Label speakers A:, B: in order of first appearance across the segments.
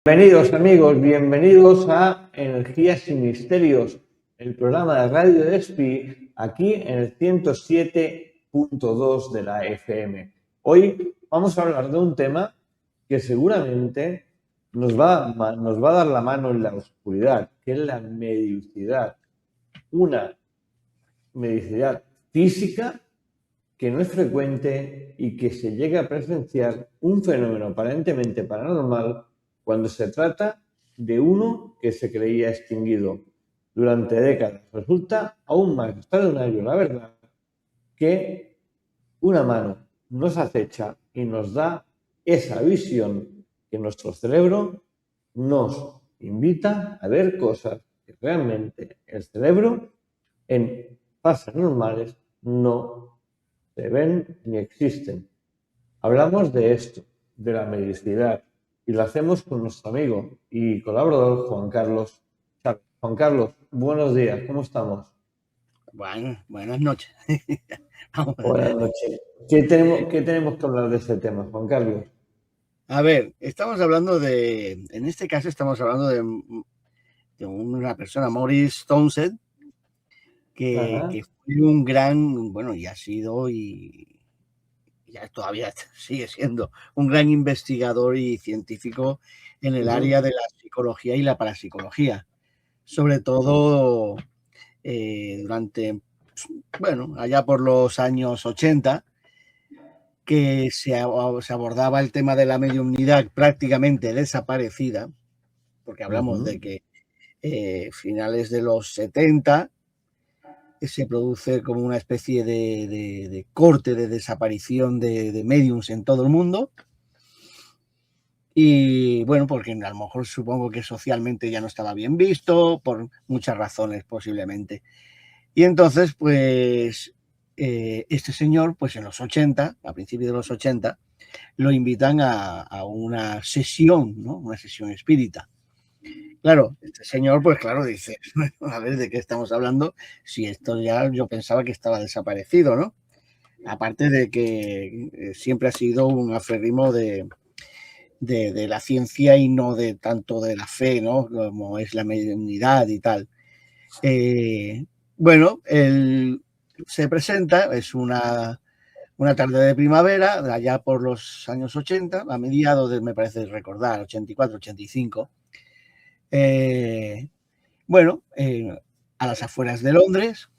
A: Bienvenidos amigos, bienvenidos a Energías y Misterios, el programa de Radio Despi, aquí en el 107.2 de la FM. Hoy vamos a hablar de un tema que seguramente nos va a dar la mano en la oscuridad, que es la mediucidad. Una mediucidad física que no es frecuente y que se llega a presenciar un fenómeno aparentemente paranormal cuando se trata de uno que se creía extinguido durante décadas. Resulta aún más extraordinario, la verdad, que una mano nos acecha y nos da esa visión que nuestro cerebro nos invita a ver cosas que realmente el cerebro en fases normales no se ven ni existen. Hablamos de esto, de la mediucidad, y lo hacemos con nuestro amigo y colaborador Juan Carlos Chávez. Juan Carlos, buenos días, ¿cómo estamos?
B: Bueno, buenas noches.
A: Buenas noches. ¿Qué tenemos que hablar de este tema, Juan Carlos?
B: A ver, en este caso estamos hablando de una persona, Maurice Townsend, que fue un gran, bueno, y ha sido y ya todavía sigue siendo un gran investigador y científico en el área de la psicología y la parapsicología, sobre todo allá por los años 80, que se abordaba el tema de la mediumnidad prácticamente desaparecida, porque hablamos de que finales de los 70 se produce como una especie de corte, de desaparición de mediums en todo el mundo. Y bueno, porque a lo mejor supongo que socialmente ya no estaba bien visto, por muchas razones posiblemente. Y entonces, pues, este señor, pues en los 80, a principios de los 80, lo invitan a una sesión, ¿no? Una sesión espírita. Claro, este señor, pues claro, dice, a ver, ¿de qué estamos hablando? Si esto ya yo pensaba que estaba desaparecido, ¿no? Aparte de que siempre ha sido un aférrimo de la ciencia y no de tanto de la fe, ¿no? Como es la mediunidad y tal. Bueno, él se presenta, es una tarde de primavera, allá por los años 80, a mediados de, me parece recordar, 84, 85. A las afueras de Londres.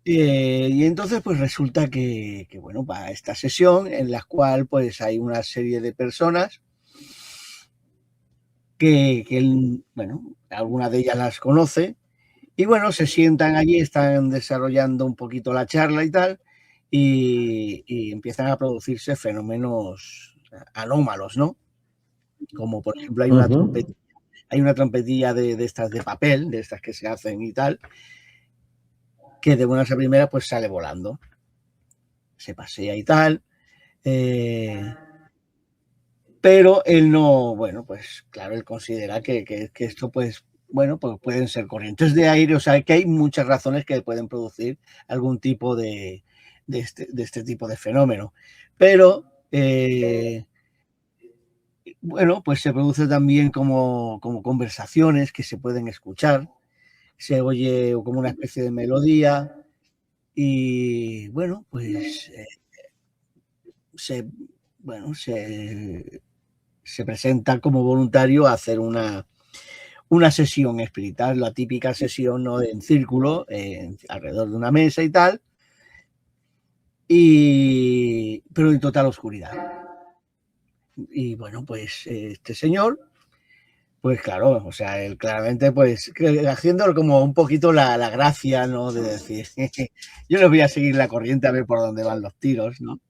B: Y entonces, pues resulta que, bueno, para esta sesión en la cual pues hay una serie de personas que él, bueno, algunas de ellas las conoce, y bueno, se sientan allí, están desarrollando un poquito la charla y tal, y empiezan a producirse fenómenos anómalos, ¿no? Como por ejemplo hay una trompetilla de estas de papel, de estas que se hacen y tal, que de buenas a primeras pues sale volando, se pasea y tal, pero él no, bueno, pues claro, él considera que esto pues, bueno, pues pueden ser corrientes de aire, o sea, que hay muchas razones que pueden producir algún tipo de este tipo de fenómeno, pero bueno, pues se produce también como conversaciones que se pueden escuchar, se oye como una especie de melodía y bueno, pues se presenta como voluntario a hacer una sesión espiritual, la típica sesión, ¿no? En círculo, alrededor de una mesa y tal, pero en total oscuridad. Y bueno, pues este señor, pues claro, o sea, él claramente, pues haciendo como un poquito la gracia, ¿no? De decir, yo les voy a seguir la corriente a ver por dónde van los tiros, ¿no?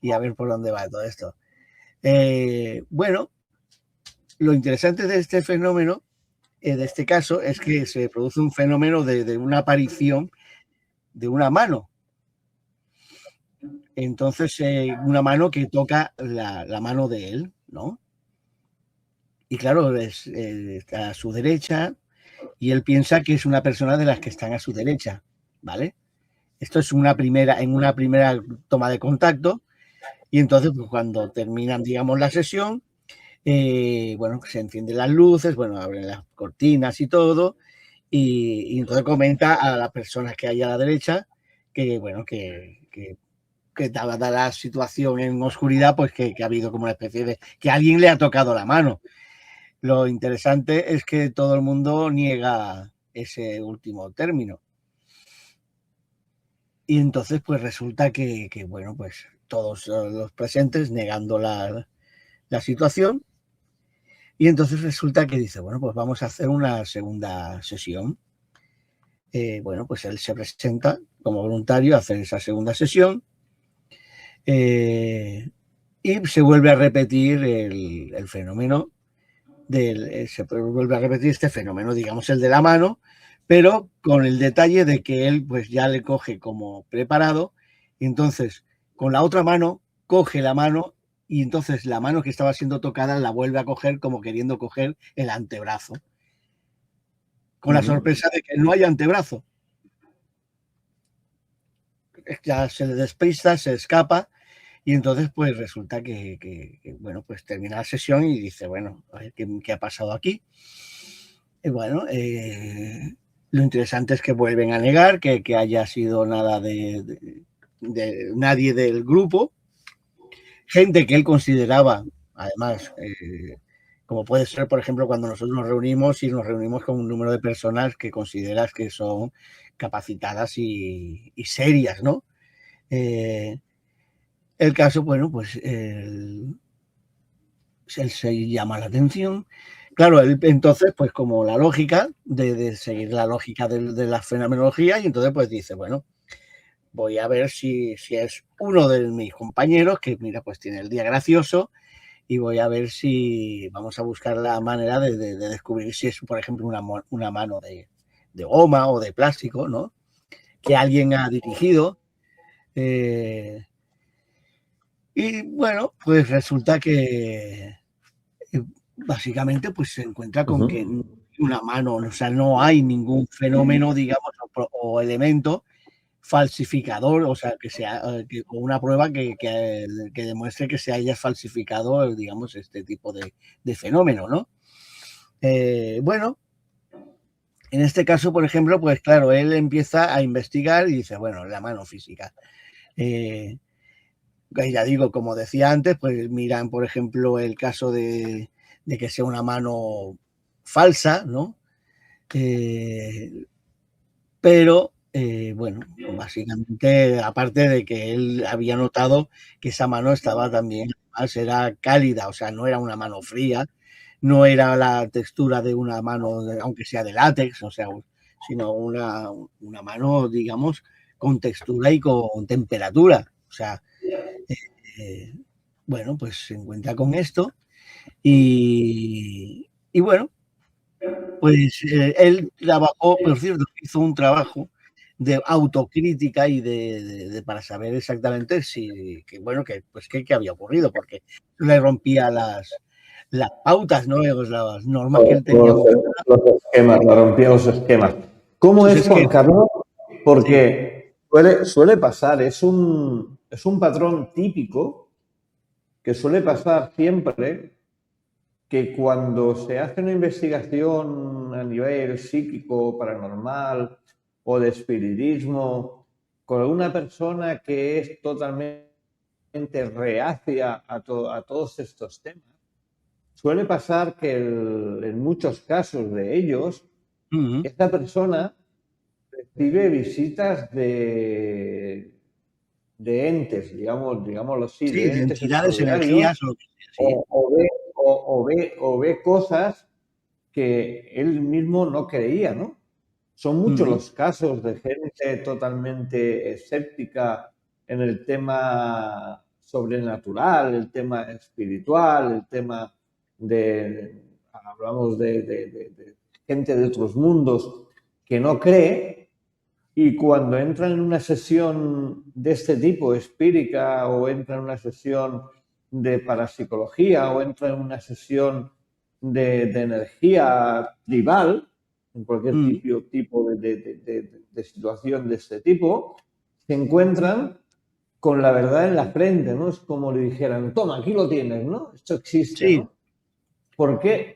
B: Y a ver por dónde va todo esto. Bueno, lo interesante de este fenómeno, de este caso, es que se produce un fenómeno de una aparición de una mano. Entonces, una mano que toca la mano de él, ¿no? Y claro, está a su derecha y él piensa que es una persona de las que están a su derecha, ¿vale? Esto es en una primera toma de contacto y entonces pues, cuando terminan, digamos, la sesión, bueno, se encienden las luces, bueno, abren las cortinas y todo, y entonces comenta a las personas que hay a la derecha que, bueno, que dada la situación en oscuridad, pues que ha habido como una especie de que alguien le ha tocado la mano. Lo interesante es que todo el mundo niega ese último término. Y entonces, pues resulta que bueno, pues todos los presentes negando la situación. Y entonces resulta que dice, bueno, pues vamos a hacer una segunda sesión. Bueno, pues él se presenta como voluntario a hacer esa segunda sesión. Y se vuelve a repetir el fenómeno se vuelve a repetir este fenómeno, digamos el de la mano, pero con el detalle de que él pues ya le coge como preparado, y entonces con la otra mano coge la mano y entonces la mano que estaba siendo tocada la vuelve a coger como queriendo coger el antebrazo, con la sorpresa de que no hay antebrazo. Ya se le despista, se escapa. Y entonces, pues resulta que bueno, pues termina la sesión y dice, bueno, a ver qué ha pasado aquí. Y bueno, lo interesante es que vuelven a negar que haya sido nada de nadie del grupo. Gente que él consideraba, además, como puede ser, por ejemplo, cuando nosotros nos reunimos y nos reunimos con un número de personas que consideras que son capacitadas y serias, ¿no? El caso, bueno, pues él se llama la atención. Claro, él entonces, pues como la lógica de seguir la lógica de la fenomenología, y entonces pues dice, bueno, voy a ver si es uno de mis compañeros que, mira, pues tiene el día gracioso y voy a ver si vamos a buscar la manera de descubrir si es, por ejemplo, una mano de goma o de plástico, ¿no? Que alguien ha dirigido. Y bueno, pues resulta que básicamente pues se encuentra con que una mano, o sea, no hay ningún fenómeno, digamos, o elemento falsificador, o sea, o una prueba que demuestre que se haya falsificado, digamos, este tipo de fenómeno, ¿no? Bueno, en este caso, por ejemplo, pues claro, él empieza a investigar y dice, bueno, la mano física. Ya digo, como decía antes, pues miran, por ejemplo, el caso de que sea una mano falsa, ¿no? Pero, bueno, básicamente, aparte de que él había notado que esa mano estaba también, además era cálida, o sea, no era una mano fría, no era la textura de una mano, aunque sea de látex, o sea, sino una mano, digamos, con textura y con temperatura. O sea, bueno, pues se encuentra con esto y bueno, pues él trabajó, por cierto, hizo un trabajo de autocrítica y para saber exactamente qué había ocurrido, porque le rompía las pautas, ¿no? Las normas que él tenía.
A: Los esquemas, la rompía los esquemas. ¿Cómo es, Juan Carlos? Porque suele pasar, es un patrón típico que suele pasar siempre, que cuando se hace una investigación a nivel psíquico, paranormal o de espiritismo, con una persona que es totalmente reacia a todos estos temas, suele pasar que en muchos casos de ellos, esta persona recibe visitas de entes, digámoslo así,
B: Sí,
A: de
B: de
A: entes
B: entidades,
A: extraordinarios,
B: energías,
A: o ve cosas que él mismo no creía, ¿no? Son muchos los casos de gente totalmente escéptica en el tema sobrenatural, el tema espiritual, el tema hablamos de gente de otros mundos que no cree, y cuando entra en una sesión de este tipo, espírica, o entra en una sesión de parapsicología, o entra en una sesión de energía tribal, en cualquier tipo de situación de este tipo, se encuentran con la verdad en la frente, ¿no? Es como le dijeran, toma, aquí lo tienes, ¿no? Esto existe,
B: sí,
A: ¿no?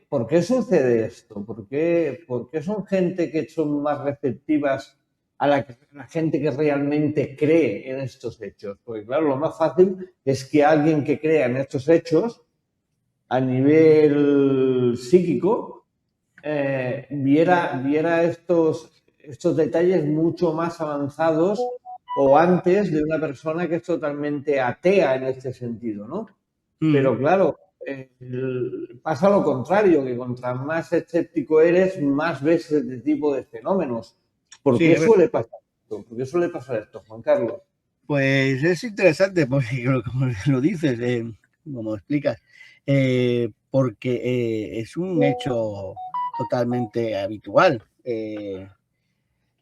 A: ¿por qué sucede esto? ¿Por qué son gente que son más receptivas a la gente que realmente cree en estos hechos? Porque claro, lo más fácil es que alguien que crea en estos hechos a nivel psíquico viera estos detalles mucho más avanzados o antes de una persona que es totalmente atea en este sentido, ¿no? Pero claro, pasa lo contrario, que contra más escéptico eres, más ves este tipo de fenómenos. ¿Por qué suele pasar esto? ¿Por qué suele pasar esto, Juan Carlos?
B: Pues es interesante, porque como lo dices, como explicas, porque es un hecho totalmente habitual.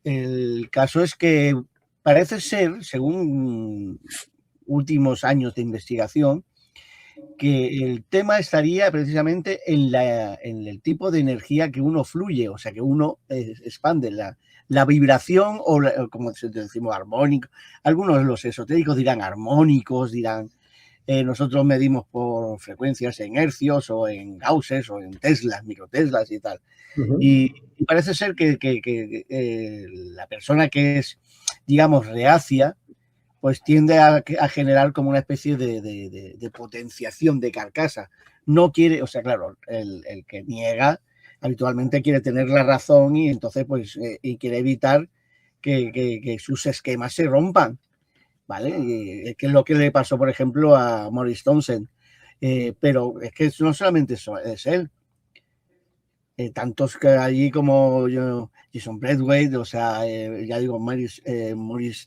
B: El caso es que parece ser, según últimos años de investigación, que el tema estaría precisamente en el tipo de energía que uno fluye, o sea, que uno expande la vibración o como decimos, armónico. Algunos de los esotéricos dirán armónicos, dirán, nosotros medimos por frecuencias en hercios o en gausses o en teslas, microteslas y tal. Y parece ser que la persona que es, digamos, reacia, pues tiende a generar como una especie de potenciación de carcasa. No quiere, o sea, claro, el que niega habitualmente quiere tener la razón y entonces pues y quiere evitar que sus esquemas se rompan, ¿vale? Y, que es lo que le pasó, por ejemplo, a Maurice Townsend. Pero es que no solamente eso, es él. Tantos que allí como Jason Braithwaite, o sea, ya digo, Maurice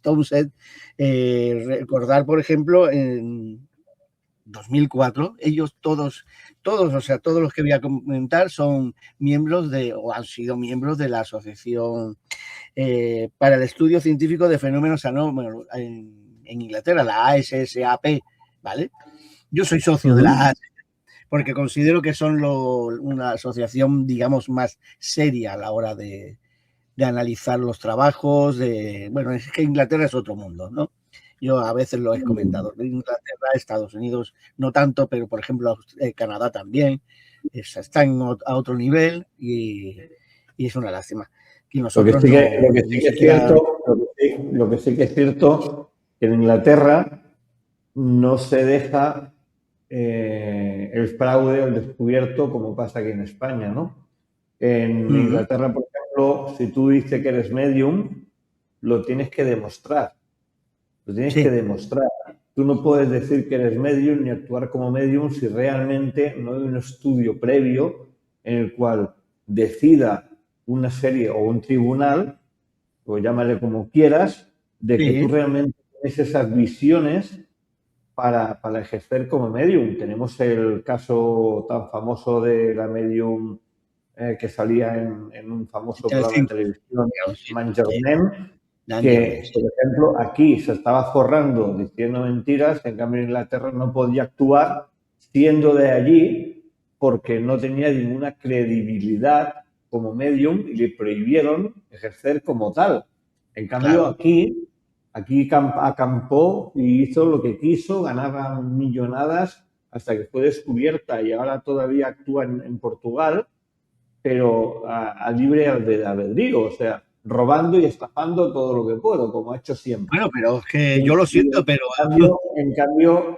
B: Townsend, recordar, por ejemplo, en 2004, ellos todos, o sea, todos los que voy a comentar son miembros o han sido miembros de la Asociación para el Estudio Científico de Fenómenos Anómalos en Inglaterra, la ASSAP, ¿vale? Yo soy socio de la ASSAP, porque considero que son una asociación, digamos, más seria a la hora de analizar los trabajos. Bueno, es que Inglaterra es otro mundo, ¿no? Yo a veces lo he comentado. Inglaterra, Estados Unidos, no tanto, pero por ejemplo Canadá también están a otro nivel y es una lástima. Y nosotros
A: lo que sí que es cierto, que en Inglaterra no se deja el fraude o el descubierto como pasa aquí en España, ¿no? En Inglaterra, por ejemplo, si tú dices que eres medium, lo tienes que demostrar. Lo tienes que demostrar. Tú no puedes decir que eres medium ni actuar como medium si realmente no hay un estudio previo en el cual decida una serie o un tribunal, o llámale como quieras, de que tú realmente tienes esas visiones para ejercer como medium. Tenemos el caso tan famoso de la medium que salía en un famoso programa de televisión, Mangerman, que, por ejemplo, aquí se estaba forrando diciendo mentiras, en cambio en Inglaterra no podía actuar siendo de allí porque no tenía ninguna credibilidad como medium y le prohibieron ejercer como tal. En cambio, aquí acampó y hizo lo que quiso, ganaba millonadas hasta que fue descubierta y ahora todavía actúa en Portugal, pero a libre albedrío, o sea, robando y estafando todo lo que puedo, como ha hecho siempre.
B: Bueno, pero es que yo lo siento, pero...
A: En cambio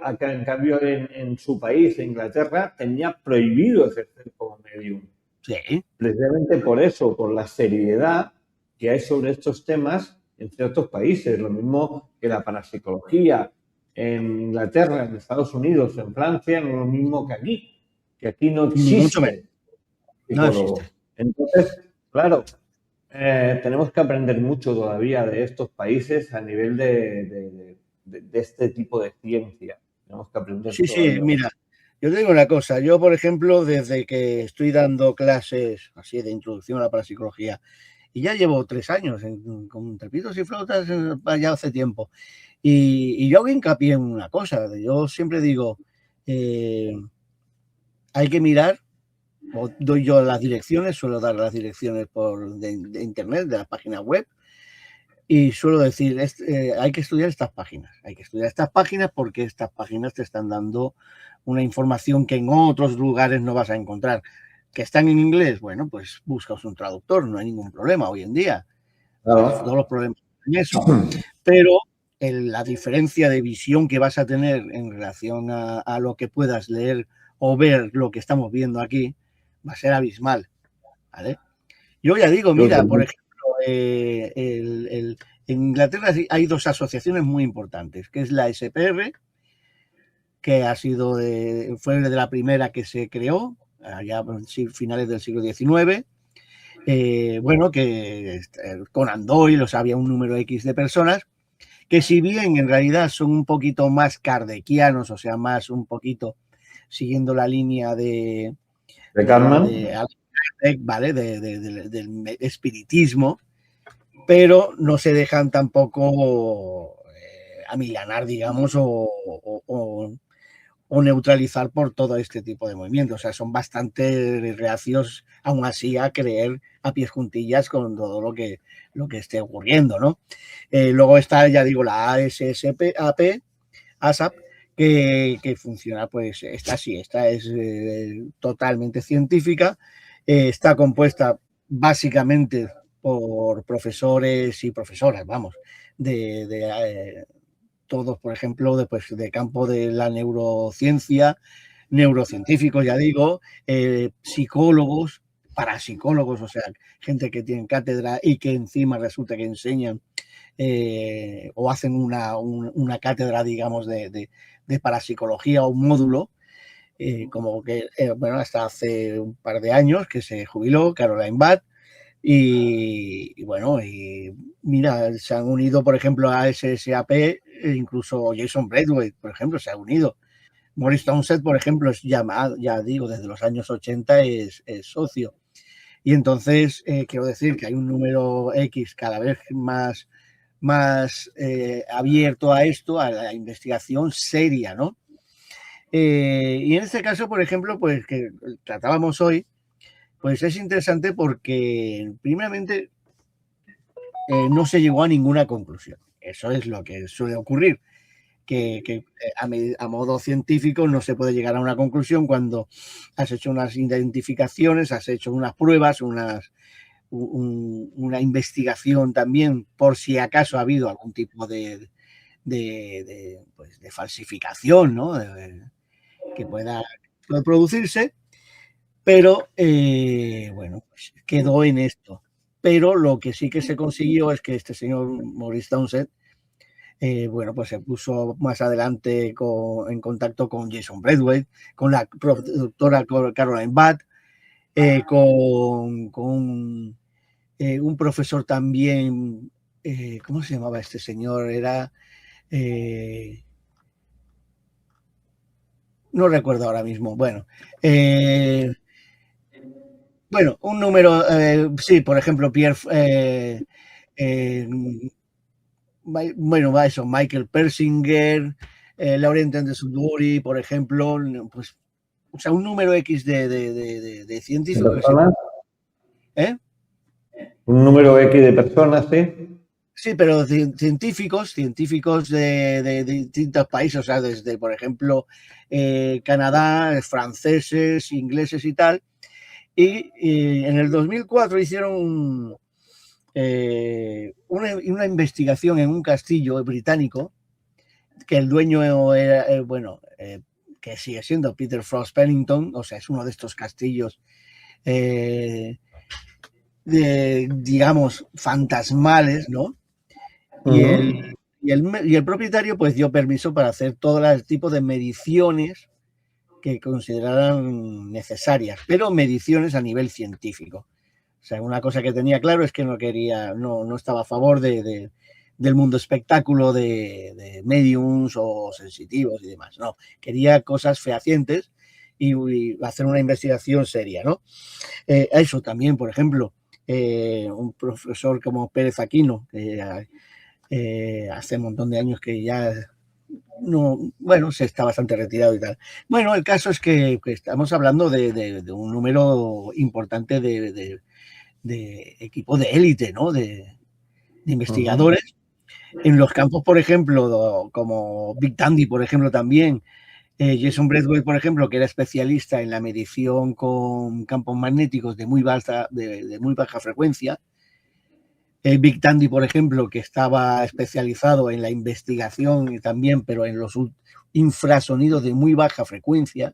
A: en su país, en Inglaterra, tenía prohibido ejercer como medium.
B: Sí.
A: Precisamente por eso, por la seriedad que hay sobre estos temas en ciertos países. Lo mismo que la parapsicología en Inglaterra, en Estados Unidos, en Francia, no es lo mismo que aquí no existe.
B: Mucho menos. No existe.
A: Entonces, claro, tenemos que aprender mucho todavía de estos países a nivel de este tipo de ciencia. Tenemos que aprender
B: Sí, mira, yo te digo una cosa. Yo, por ejemplo, desde que estoy dando clases así de introducción a la parapsicología, y ya llevo 3 años con trepitos y flautas ya hace tiempo. Y yo hago hincapié en una cosa. Yo siempre digo, hay que mirar, o doy yo las direcciones, suelo dar las direcciones de internet, de la página web, Y suelo decir, hay que estudiar estas páginas porque estas páginas te están dando una información que en otros lugares no vas a encontrar. ¿Que están en inglés? Bueno, pues buscas un traductor, no hay ningún problema hoy en día.
A: Claro.
B: Todos los problemas en eso. Pero la diferencia de visión que vas a tener en relación a lo que puedas leer o ver lo que estamos viendo aquí va a ser abismal, ¿vale? Yo ya digo, mira, por ejemplo, en Inglaterra hay dos asociaciones muy importantes, que es la SPR, que fue de la primera que se creó, allá a finales del siglo XIX. Bueno, que Conan Doyle, había un número X de personas, que si bien en realidad son un poquito más kardecianos, o sea, más un poquito siguiendo la línea de ¿vale? Del espiritismo, pero no se dejan tampoco amilanar, digamos, o neutralizar por todo este tipo de movimientos. O sea, son bastante reacios, aún así, a creer a pies juntillas con todo lo que esté ocurriendo, ¿no? Luego está, ya digo, la ASAP, que funciona, pues esta es totalmente científica, está compuesta básicamente por profesores y profesoras, vamos, todos, por ejemplo, de campo de la neurociencia, neurocientíficos, ya digo, psicólogos, parapsicólogos, o sea, gente que tiene cátedra y que encima resulta que enseñan o hacen una cátedra, digamos, de parapsicología o un módulo, como que, bueno, hasta hace un par de años que se jubiló Caroline Batt, y bueno, y mira, se han unido, por ejemplo, a SSAP, incluso Jason Braithwaite, por ejemplo, se ha unido. Maurice Townsend, por ejemplo, ya digo, desde los años 80 es socio. Y entonces, quiero decir que hay un número X cada vez más abierto a esto, a la investigación seria, ¿no? Y en este caso, por ejemplo, pues que tratábamos hoy, pues es interesante porque, primeramente, no se llegó a ninguna conclusión. Eso es lo que suele ocurrir, que a modo científico no se puede llegar a una conclusión cuando has hecho unas identificaciones, has hecho unas pruebas, una investigación también por si acaso ha habido algún tipo de falsificación, ¿no? Que pueda producirse, pero bueno, pues quedó en esto. Pero lo que sí que se consiguió es que este señor Maurice Townsend, bueno, pues se puso más adelante en contacto con Jason Braithwaite, con la doctora Caroline Batt, con un profesor también, ¿cómo se llamaba este señor? Era, no recuerdo ahora mismo, bueno, un número, sí, por ejemplo, Pierre, bueno, eso, Michael Persinger, Laurent de Sudbury, por ejemplo, pues, o sea, un número X de científicos.
A: ¿Personas?
B: ¿Eh?
A: Un número X de personas, ¿sí?
B: Sí, pero científicos de distintos países, o sea, desde, por ejemplo, Canadá, franceses, ingleses y tal. Y en el 2004 hicieron una investigación en un castillo británico, que el dueño era, que sigue siendo Peter Frost Pennington, o sea, es uno de estos castillos, digamos, fantasmales, ¿no? Y el propietario pues dio permiso para hacer todo el tipo de mediciones que consideraran necesarias, pero mediciones a nivel científico. O sea, una cosa que tenía claro es que no estaba a favor del mundo espectáculo de mediums o sensitivos y demás. No, quería cosas fehacientes y hacer una investigación seria, ¿no? Eso también, por ejemplo, un profesor como Pérez Aquino, hace un montón de años que ya se está bastante retirado y tal. Bueno, el caso es que estamos hablando de un número importante de equipo de élite, ¿no? De investigadores en los campos, por ejemplo, como Big Tandy, por ejemplo, también. Jason Braithwaite, por ejemplo, que era especialista en la medición con campos magnéticos de muy baja frecuencia. Big Tandy, por ejemplo, que estaba especializado en la investigación también, pero en los infrasonidos de muy baja frecuencia,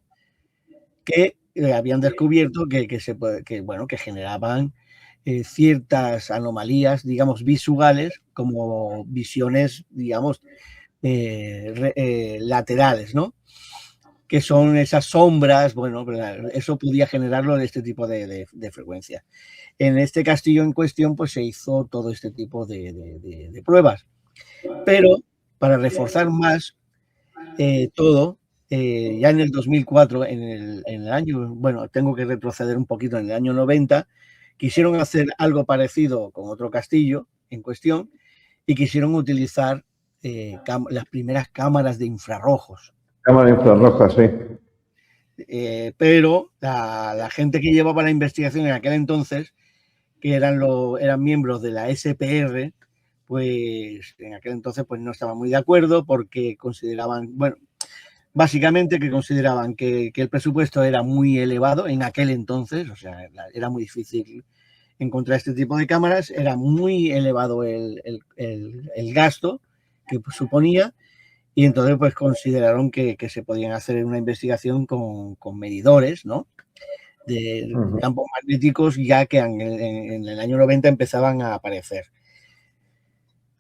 B: que habían descubierto que generaban ciertas anomalías, digamos, visuales, como visiones, digamos, laterales, ¿no? Que son esas sombras, bueno, eso podía generarlo de este tipo de frecuencia. En este castillo en cuestión, pues se hizo todo este tipo de pruebas. Pero para reforzar más todo, ya en el 2004, en el año, bueno, tengo que retroceder un poquito, en el año 90, quisieron hacer algo parecido con otro castillo en cuestión y quisieron utilizar las primeras cámaras de infrarrojos.
A: Cámara infrarroja, sí.
B: Pero la gente que llevaba la investigación en aquel entonces, que eran miembros de la SPR, pues en aquel entonces pues no estaban muy de acuerdo porque consideraban, bueno, básicamente que consideraban que el presupuesto era muy elevado en aquel entonces, o sea, era muy difícil encontrar este tipo de cámaras, era muy elevado el gasto que suponía, y entonces pues consideraron que se podían hacer una investigación con medidores, ¿no?, de campos magnéticos, ya que en el año 90 empezaban a aparecer.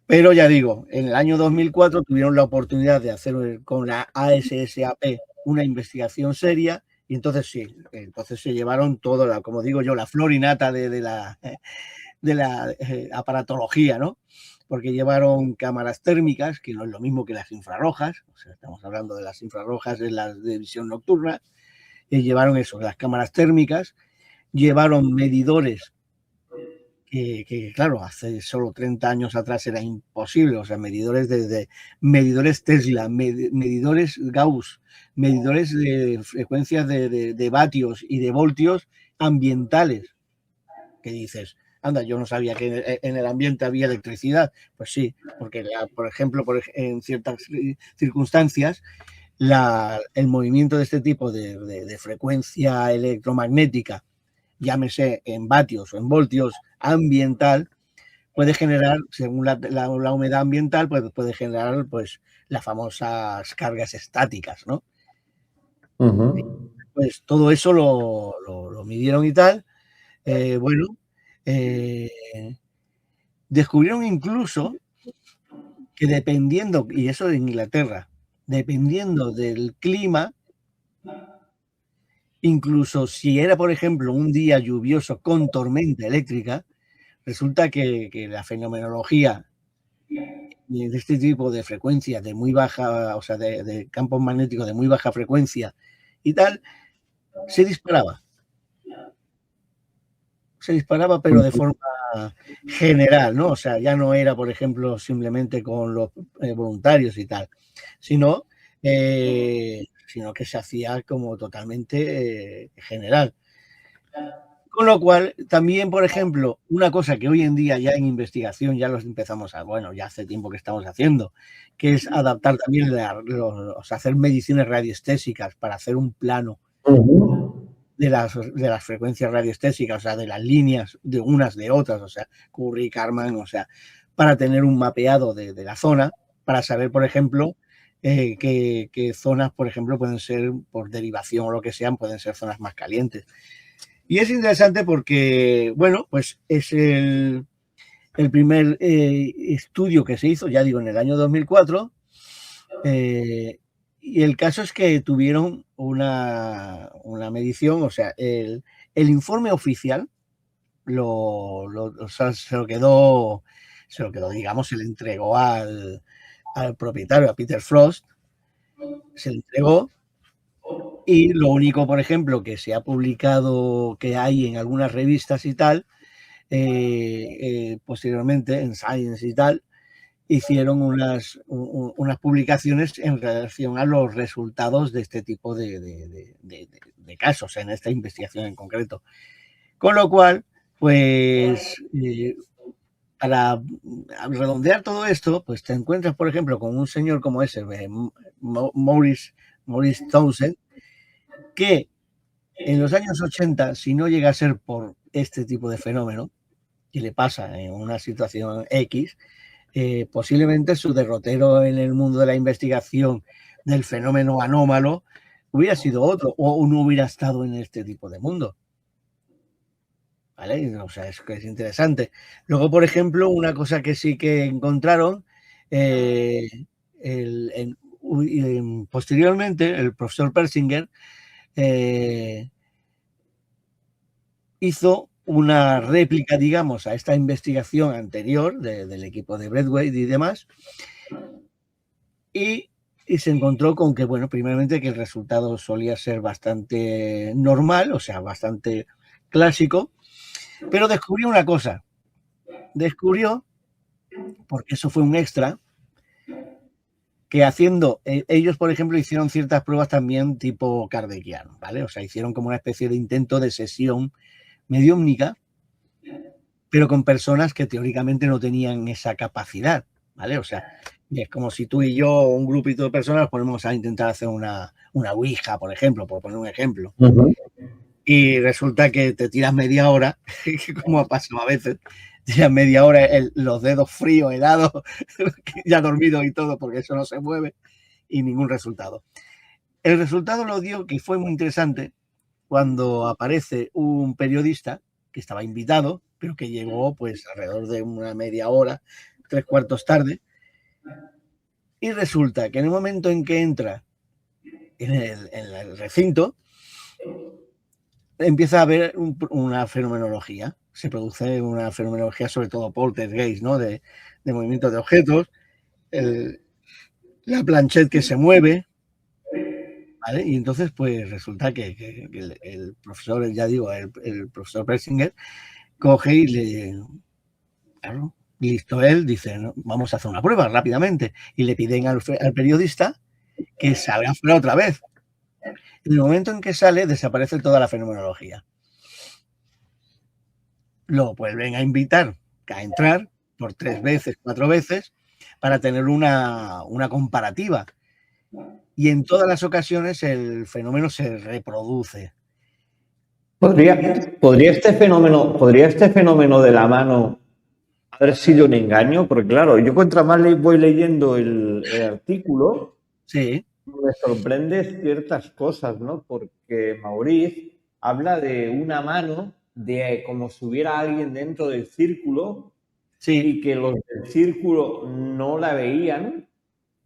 B: Pero ya digo, en el año 2004 tuvieron la oportunidad de hacer con la ASSAP una investigación seria, y entonces sí, entonces se llevaron todo, como digo yo, la flor y nata de la aparatología, ¿no? Porque llevaron cámaras térmicas, que no es lo mismo que las infrarrojas, o sea, estamos hablando de las infrarrojas en la de visión nocturna, y llevaron eso, las cámaras térmicas, llevaron medidores que claro, hace solo 30 años atrás era imposible, o sea, medidores medidores Tesla, medidores Gauss, medidores de frecuencias de vatios y de voltios ambientales, que dices, anda, yo no sabía que en el ambiente había electricidad. Pues sí, porque por ejemplo, en ciertas circunstancias, el movimiento de este tipo de frecuencia electromagnética, llámese en vatios o en voltios ambiental, puede generar, según la humedad ambiental, pues puede generar pues las famosas cargas estáticas, ¿no? Pues todo eso lo midieron y tal. Bueno, descubrieron incluso que dependiendo, y eso en Inglaterra, dependiendo del clima, incluso si era, por ejemplo, un día lluvioso con tormenta eléctrica, resulta que la fenomenología de este tipo de frecuencias de muy baja, o sea, de campos magnéticos de muy baja frecuencia y tal, se disparaba. Se disparaba, pero de forma general, ¿no? O sea, ya no era, por ejemplo, simplemente con los voluntarios y tal, sino que se hacía como totalmente general. Con lo cual, también, por ejemplo, una cosa que hoy en día ya en investigación ya los empezamos bueno, ya hace tiempo que estamos haciendo, que es adaptar también, o sea, hacer mediciones radiestésicas para hacer un plano de las frecuencias radiestésicas, o sea, de las líneas de unas de otras, o sea, Curry, Karman, o sea, para tener un mapeado de la zona, para saber, por ejemplo, qué zonas, por ejemplo, pueden ser, por derivación o lo que sean, pueden ser zonas más calientes. Y es interesante porque, bueno, pues es el primer estudio que se hizo, ya digo, en el año 2004, y el caso es que tuvieron una medición, o sea, el informe oficial o sea, se lo quedó, digamos, se le entregó al propietario, a Peter Frost, se le entregó. Y lo único, por ejemplo, que se ha publicado, que hay en algunas revistas y tal, posteriormente en Science y tal, hicieron unas publicaciones en relación a los resultados de este tipo de casos, en esta investigación en concreto. Con lo cual, pues para redondear todo esto, pues te encuentras, por ejemplo, con un señor como ese, Maurice Townsend, que en los años 80, si no llega a ser por este tipo de fenómeno que le pasa en una situación X, posiblemente su derrotero en el mundo de la investigación del fenómeno anómalo hubiera sido otro, o no hubiera estado en este tipo de mundo. ¿Vale? O sea, es que es interesante. Luego, por ejemplo, una cosa que sí que encontraron, posteriormente, el profesor Persinger hizo una réplica, digamos, a esta investigación anterior del equipo de Braithwaite y demás, y se encontró con que, bueno, primeramente que el resultado solía ser bastante normal, o sea, bastante clásico, pero descubrió una cosa. Descubrió, porque eso fue un extra, que haciendo, ellos, por ejemplo, hicieron ciertas pruebas también tipo kardeciano, ¿vale? O sea, hicieron como una especie de intento de sesión mediúmnica, pero con personas que teóricamente no tenían esa capacidad, ¿vale? O sea, es como si tú y yo, un grupito de personas, nos ponemos a intentar hacer una ouija, por ejemplo, por poner un ejemplo. Y resulta que te tiras media hora, como ha pasado a veces, tiras media hora, los dedos fríos, helados, ya dormido y todo, porque eso no se mueve, y ningún resultado. El resultado lo dio, que fue muy interesante, cuando aparece un periodista que estaba invitado, pero que llegó pues alrededor de una media hora, 3/4 tarde, y resulta que en el momento en que entra en el recinto, empieza a haber una fenomenología. Se produce una fenomenología, sobre todo poltergeist, ¿no? De movimiento de objetos, la planchette que se mueve, ¿vale? Y entonces, pues resulta que el profesor, ya digo, el profesor Persinger, coge y le, claro, listo, él dice, no, vamos a hacer una prueba rápidamente, y le piden al periodista que salga fuera otra vez. En el momento en que sale, desaparece toda la fenomenología. Lo vuelven a invitar a entrar por 3 veces, 4 veces, para tener una comparativa. Y en todas las ocasiones el fenómeno se reproduce.
A: ¿Podría este fenómeno de la mano haber sido un engaño? Porque claro, yo contra más voy leyendo el artículo,
B: sí,
A: me sorprende ciertas cosas, ¿no? Porque Maurice habla de una mano, de como si hubiera alguien dentro del círculo,
B: sí,
A: y que los del círculo no la veían,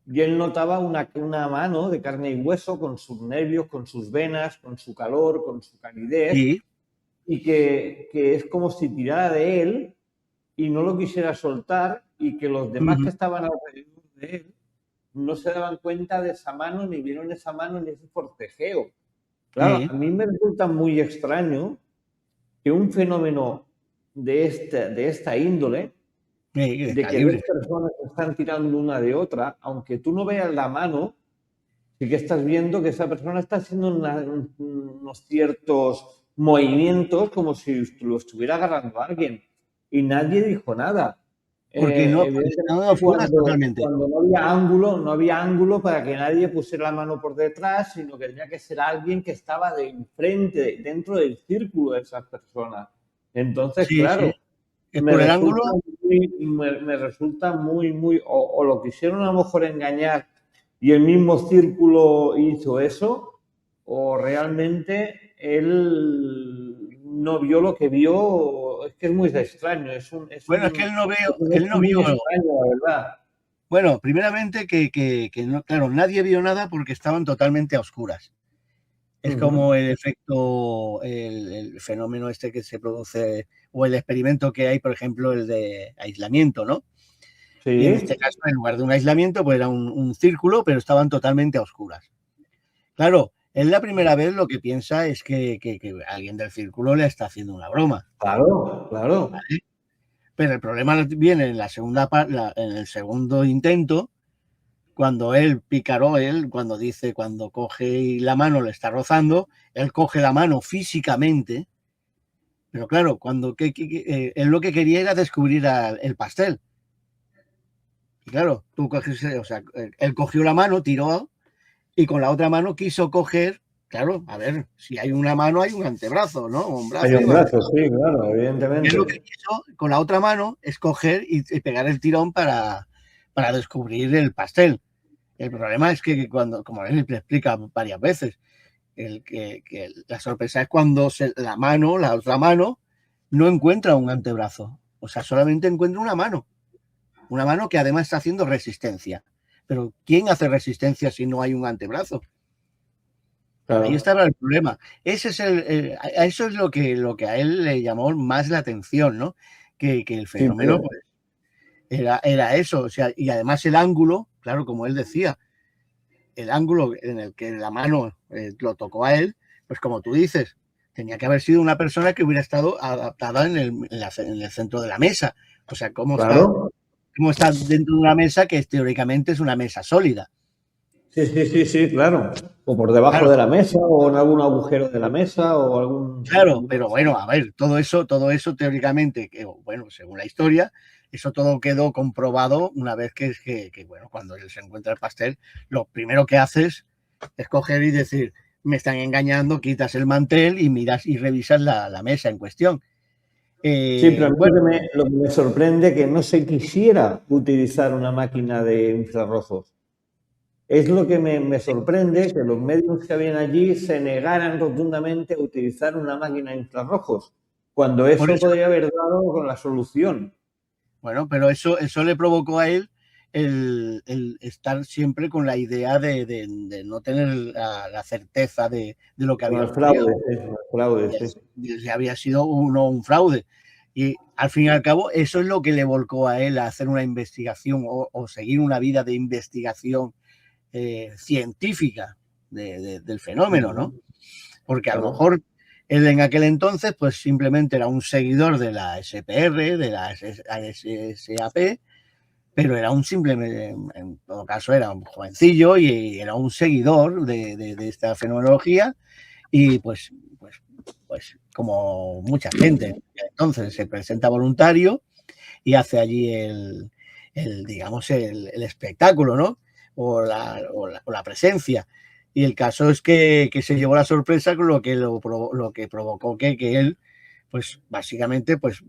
A: y él notaba una mano de carne y hueso con sus nervios, con sus venas, con su calor, con su calidez,
B: sí,
A: y que es como si tirara de él y no lo quisiera soltar, y que los demás que estaban alrededor de él no se daban cuenta de esa mano, ni vieron esa mano, ni ese forcejeo. Claro,
B: sí,
A: a mí me resulta muy extraño que un fenómeno de esta índole,
B: de
A: de que dos
B: calibre.
A: personas están tirando una de otra, aunque tú no veas la mano, sí que estás viendo que esa persona está haciendo unos ciertos movimientos como si lo estuviera agarrando a alguien. Y nadie dijo nada.
B: Porque no, porque
A: Evidentemente,
B: están a oscuras totalmente.
A: cuando no había ángulo para que nadie pusiera la mano por detrás, sino que tenía que ser alguien que estaba de enfrente, dentro del círculo de esas personas. Entonces,
B: Sí, sí.
A: claro,
B: Es por el ángulo.
A: me resulta muy, o lo quisieron a lo mejor engañar y el mismo círculo hizo eso, o realmente él no vio lo que vio. Es que es muy extraño,
B: Bueno, es que
A: un
B: él
A: hecho
B: no vio.
A: muy extraño, la verdad.
B: Bueno, primeramente que no, claro, nadie vio nada porque estaban totalmente a oscuras. Es como el efecto, el fenómeno este que se produce, o el experimento que hay, por ejemplo, el de aislamiento, ¿no? Y en este
A: Sí,
B: caso, en lugar de un aislamiento, pues era un círculo, pero estaban totalmente a oscuras. Claro, él la primera vez lo que piensa es que alguien del círculo le está haciendo una broma,
A: claro.
B: ¿vale? Pero el problema viene en la segunda en el segundo intento, cuando él picaró, cuando dice, cuando coge y la mano le está rozando, él coge la mano físicamente Pero claro, cuando él lo que quería era descubrir el pastel. Y claro, tú coges, o sea, él cogió la mano, tiró, y con la otra mano quiso coger, claro, a ver, si hay una mano hay un antebrazo, ¿no? Un
A: Hay
B: brazo y
A: un
B: un
A: brazo,
B: antebrazo.
A: sí, claro,
B: Y él lo que
A: evidentemente.
B: quiso con la otra mano es coger y pegar el tirón para descubrir el pastel. El problema es que cuando, como él le explica varias veces, que la sorpresa es cuando la otra mano, no encuentra un antebrazo. O sea, solamente encuentra una mano. Una mano que además está haciendo resistencia. Pero ¿quién hace resistencia si no hay un antebrazo? Ahí
A: Claro.
B: estaba el problema. Ese es eso es lo que a él le llamó más la atención, ¿no? Que el
A: Sí,
B: fenómeno pues, era eso. O sea, y además el ángulo, claro, como él decía, el ángulo en el que la mano lo tocó a él, pues como tú dices, tenía que haber sido una persona que hubiera estado adaptada en el centro de la mesa. O sea,
A: claro.
B: cómo está dentro de una mesa que teóricamente es una mesa sólida.
A: Sí, sí, sí, sí, claro. O por debajo
B: Claro,
A: de la mesa, o en algún agujero de la mesa, o
B: claro,
A: alguna
B: pero
A: cosa.
B: bueno, a ver, todo eso teóricamente, bueno, según la historia, eso todo quedó comprobado una vez bueno, cuando él se encuentra el pastel, lo primero que haces es coger y decir, me están engañando, quitas el mantel y miras y revisas la mesa en cuestión.
A: Sí, pero a mí
B: Bueno,
A: lo que me sorprende es que no se quisiera utilizar una máquina de infrarrojos. Es lo que me sorprende, que los médicos que habían allí se negaran rotundamente a utilizar una máquina de infrarrojos, cuando
B: por
A: eso
B: eso,
A: podría haber dado con la solución.
B: bueno, pero eso le provocó a él el estar siempre con la idea de no tener la certeza de lo que
A: Con
B: había
A: el
B: ocurrido.
A: fraude, sí, con el fraude, sí.
B: Si había sido un fraude. Y al fin y al cabo, eso es lo que le volcó a él a hacer una investigación o seguir una vida de investigación científica del fenómeno, ¿no? Porque a lo
A: Claro,
B: mejor él en aquel entonces, pues simplemente era un seguidor de la SPR, de la SAP, pero era un simple, en todo caso, era un jovencillo y era un seguidor de esta fenomenología y pues como mucha gente, entonces se presenta voluntario y hace allí digamos, el espectáculo, ¿no? O la presencia. Y el caso es que se llevó la sorpresa con lo que provocó que él, pues básicamente, pues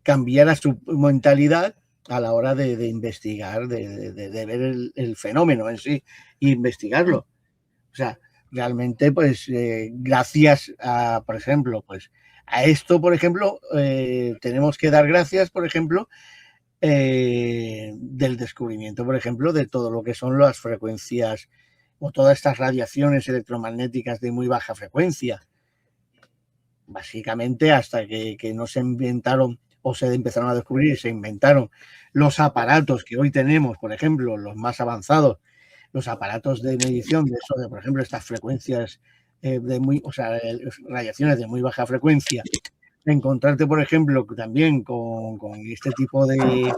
B: cambiara su mentalidad a la hora de investigar, de ver el fenómeno en sí e investigarlo. O sea, realmente, pues, gracias a, por ejemplo, pues, a esto, por ejemplo, tenemos que dar gracias, por ejemplo, del descubrimiento, por ejemplo, de todo lo que son las frecuencias o todas estas radiaciones electromagnéticas de muy baja frecuencia. Básicamente, hasta que no se inventaron o se empezaron a descubrir y se inventaron los aparatos que hoy tenemos, por ejemplo, los más avanzados, los aparatos de medición de eso, de por ejemplo, estas frecuencias o sea, radiaciones de muy baja frecuencia, encontrarte, por ejemplo, también con este tipo de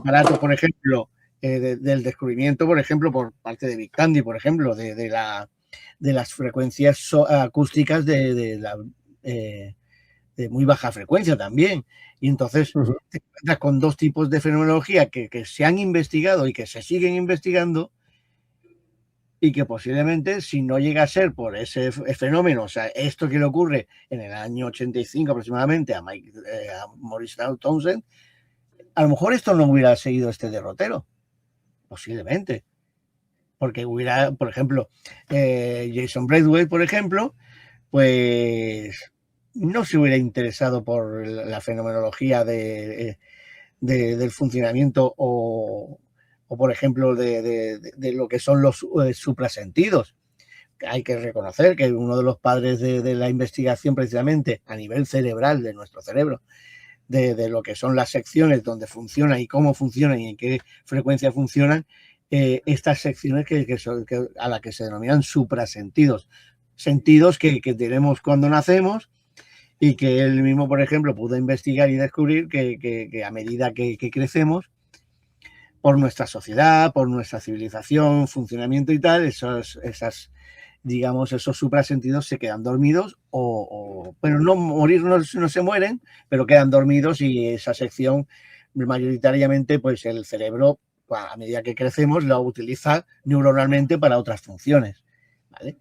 B: aparatos, por ejemplo, del descubrimiento, por ejemplo, por parte de Big Tandy, por ejemplo, de las frecuencias acústicas eh, de muy baja frecuencia también. Y entonces
A: ujú,
B: te encuentras con dos tipos de fenomenología que se han investigado y que se siguen investigando y que posiblemente si no llega a ser por ese fenómeno, o sea, esto que le ocurre en el año 85 aproximadamente a Maurice Townsend, a lo mejor esto no hubiera seguido este derrotero, posiblemente, porque hubiera, por ejemplo, Jason Braithwaite, por ejemplo, pues no se hubiera interesado por la fenomenología del funcionamiento o, por ejemplo, de lo que son los suprasentidos. Hay que reconocer que uno de los padres de la investigación precisamente a nivel cerebral de nuestro cerebro, de lo que son las secciones donde funcionan y cómo funcionan y en qué frecuencia funcionan, estas secciones a las que se denominan suprasentidos, sentidos que tenemos cuando nacemos y que él mismo, por ejemplo, pudo investigar y descubrir que a medida que crecemos, por nuestra sociedad, por nuestra civilización, funcionamiento y tal, digamos, esos suprasentidos se quedan dormidos pero no morir no se mueren, pero quedan dormidos y esa sección mayoritariamente, pues el cerebro, a medida que crecemos, lo utiliza neuronalmente para otras funciones, ¿vale?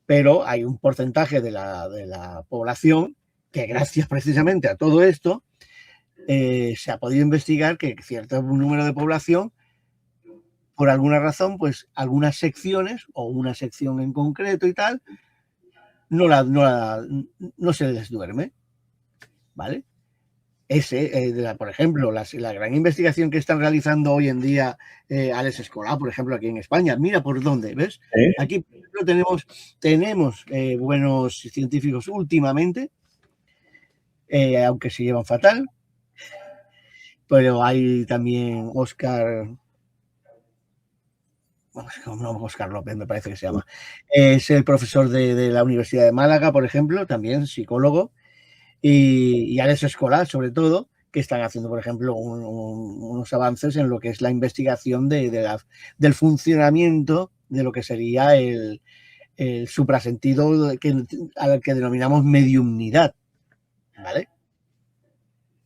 B: Pero hay un porcentaje de la población que gracias precisamente a todo esto se ha podido investigar que cierto número de población, por alguna razón, pues algunas secciones o una sección en concreto y tal, no se les duerme, ¿vale? Por ejemplo, la gran investigación que están realizando hoy en día Alex Escolar, por ejemplo, aquí en España, mira por dónde, ¿ves?
A: ¿Sí?
B: Aquí, por ejemplo, tenemos buenos científicos últimamente, aunque se llevan fatal, pero hay también Oscar López, me parece que se llama. Es el profesor de la Universidad de Málaga, por ejemplo, también psicólogo, y Alex Escolar, sobre todo, que están haciendo, por ejemplo, unos avances en lo que es la investigación del funcionamiento de lo que sería el suprasentido al que denominamos mediumnidad, ¿vale?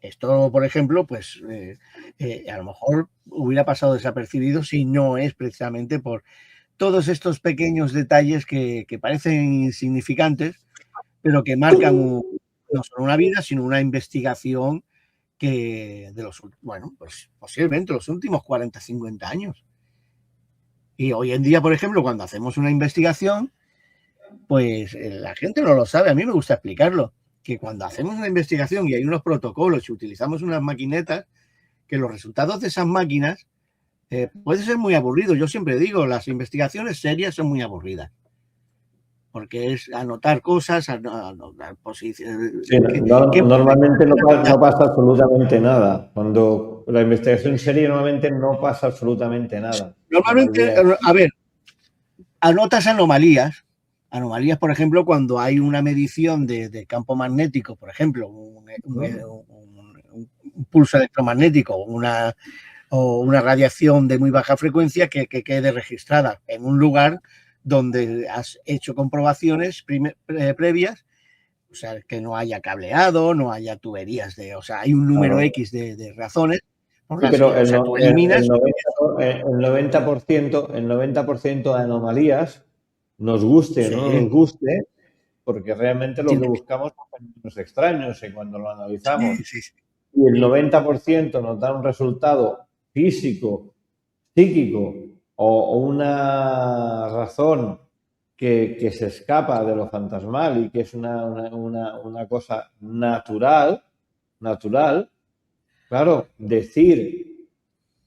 B: Esto, por ejemplo, pues a lo mejor hubiera pasado desapercibido si no es precisamente por todos estos pequeños detalles que parecen insignificantes, pero que marcan no solo una vida, sino una investigación que pues posiblemente los últimos 40, 50 años. Y hoy en día, por ejemplo, cuando hacemos una investigación, pues la gente no lo sabe, a mí me gusta explicarlo, que cuando hacemos una investigación y hay unos protocolos y utilizamos unas maquinetas, que los resultados de esas máquinas puede ser muy aburrido. Yo siempre digo, las investigaciones serias son muy aburridas, porque es anotar cosas, anotar posiciones.
A: Sí, normalmente no pasa absolutamente nada. Cuando la investigación seria normalmente no pasa absolutamente nada.
B: Normalmente, a ver, anotas anomalías, por ejemplo, cuando hay una medición de campo magnético, por ejemplo, un pulso electromagnético o una radiación de muy baja frecuencia que quede registrada en un lugar donde has hecho comprobaciones previas, o sea, que no haya cableado, no haya tuberías o sea, hay un número X de razones.
A: Sí, pero el 90% de anomalías, nos guste o no nos guste, porque realmente lo que buscamos son fenómenos extraños y cuando lo analizamos y el 90% nos da un resultado físico, psíquico o una razón que se escapa de lo fantasmal y que es una cosa natural, claro, decir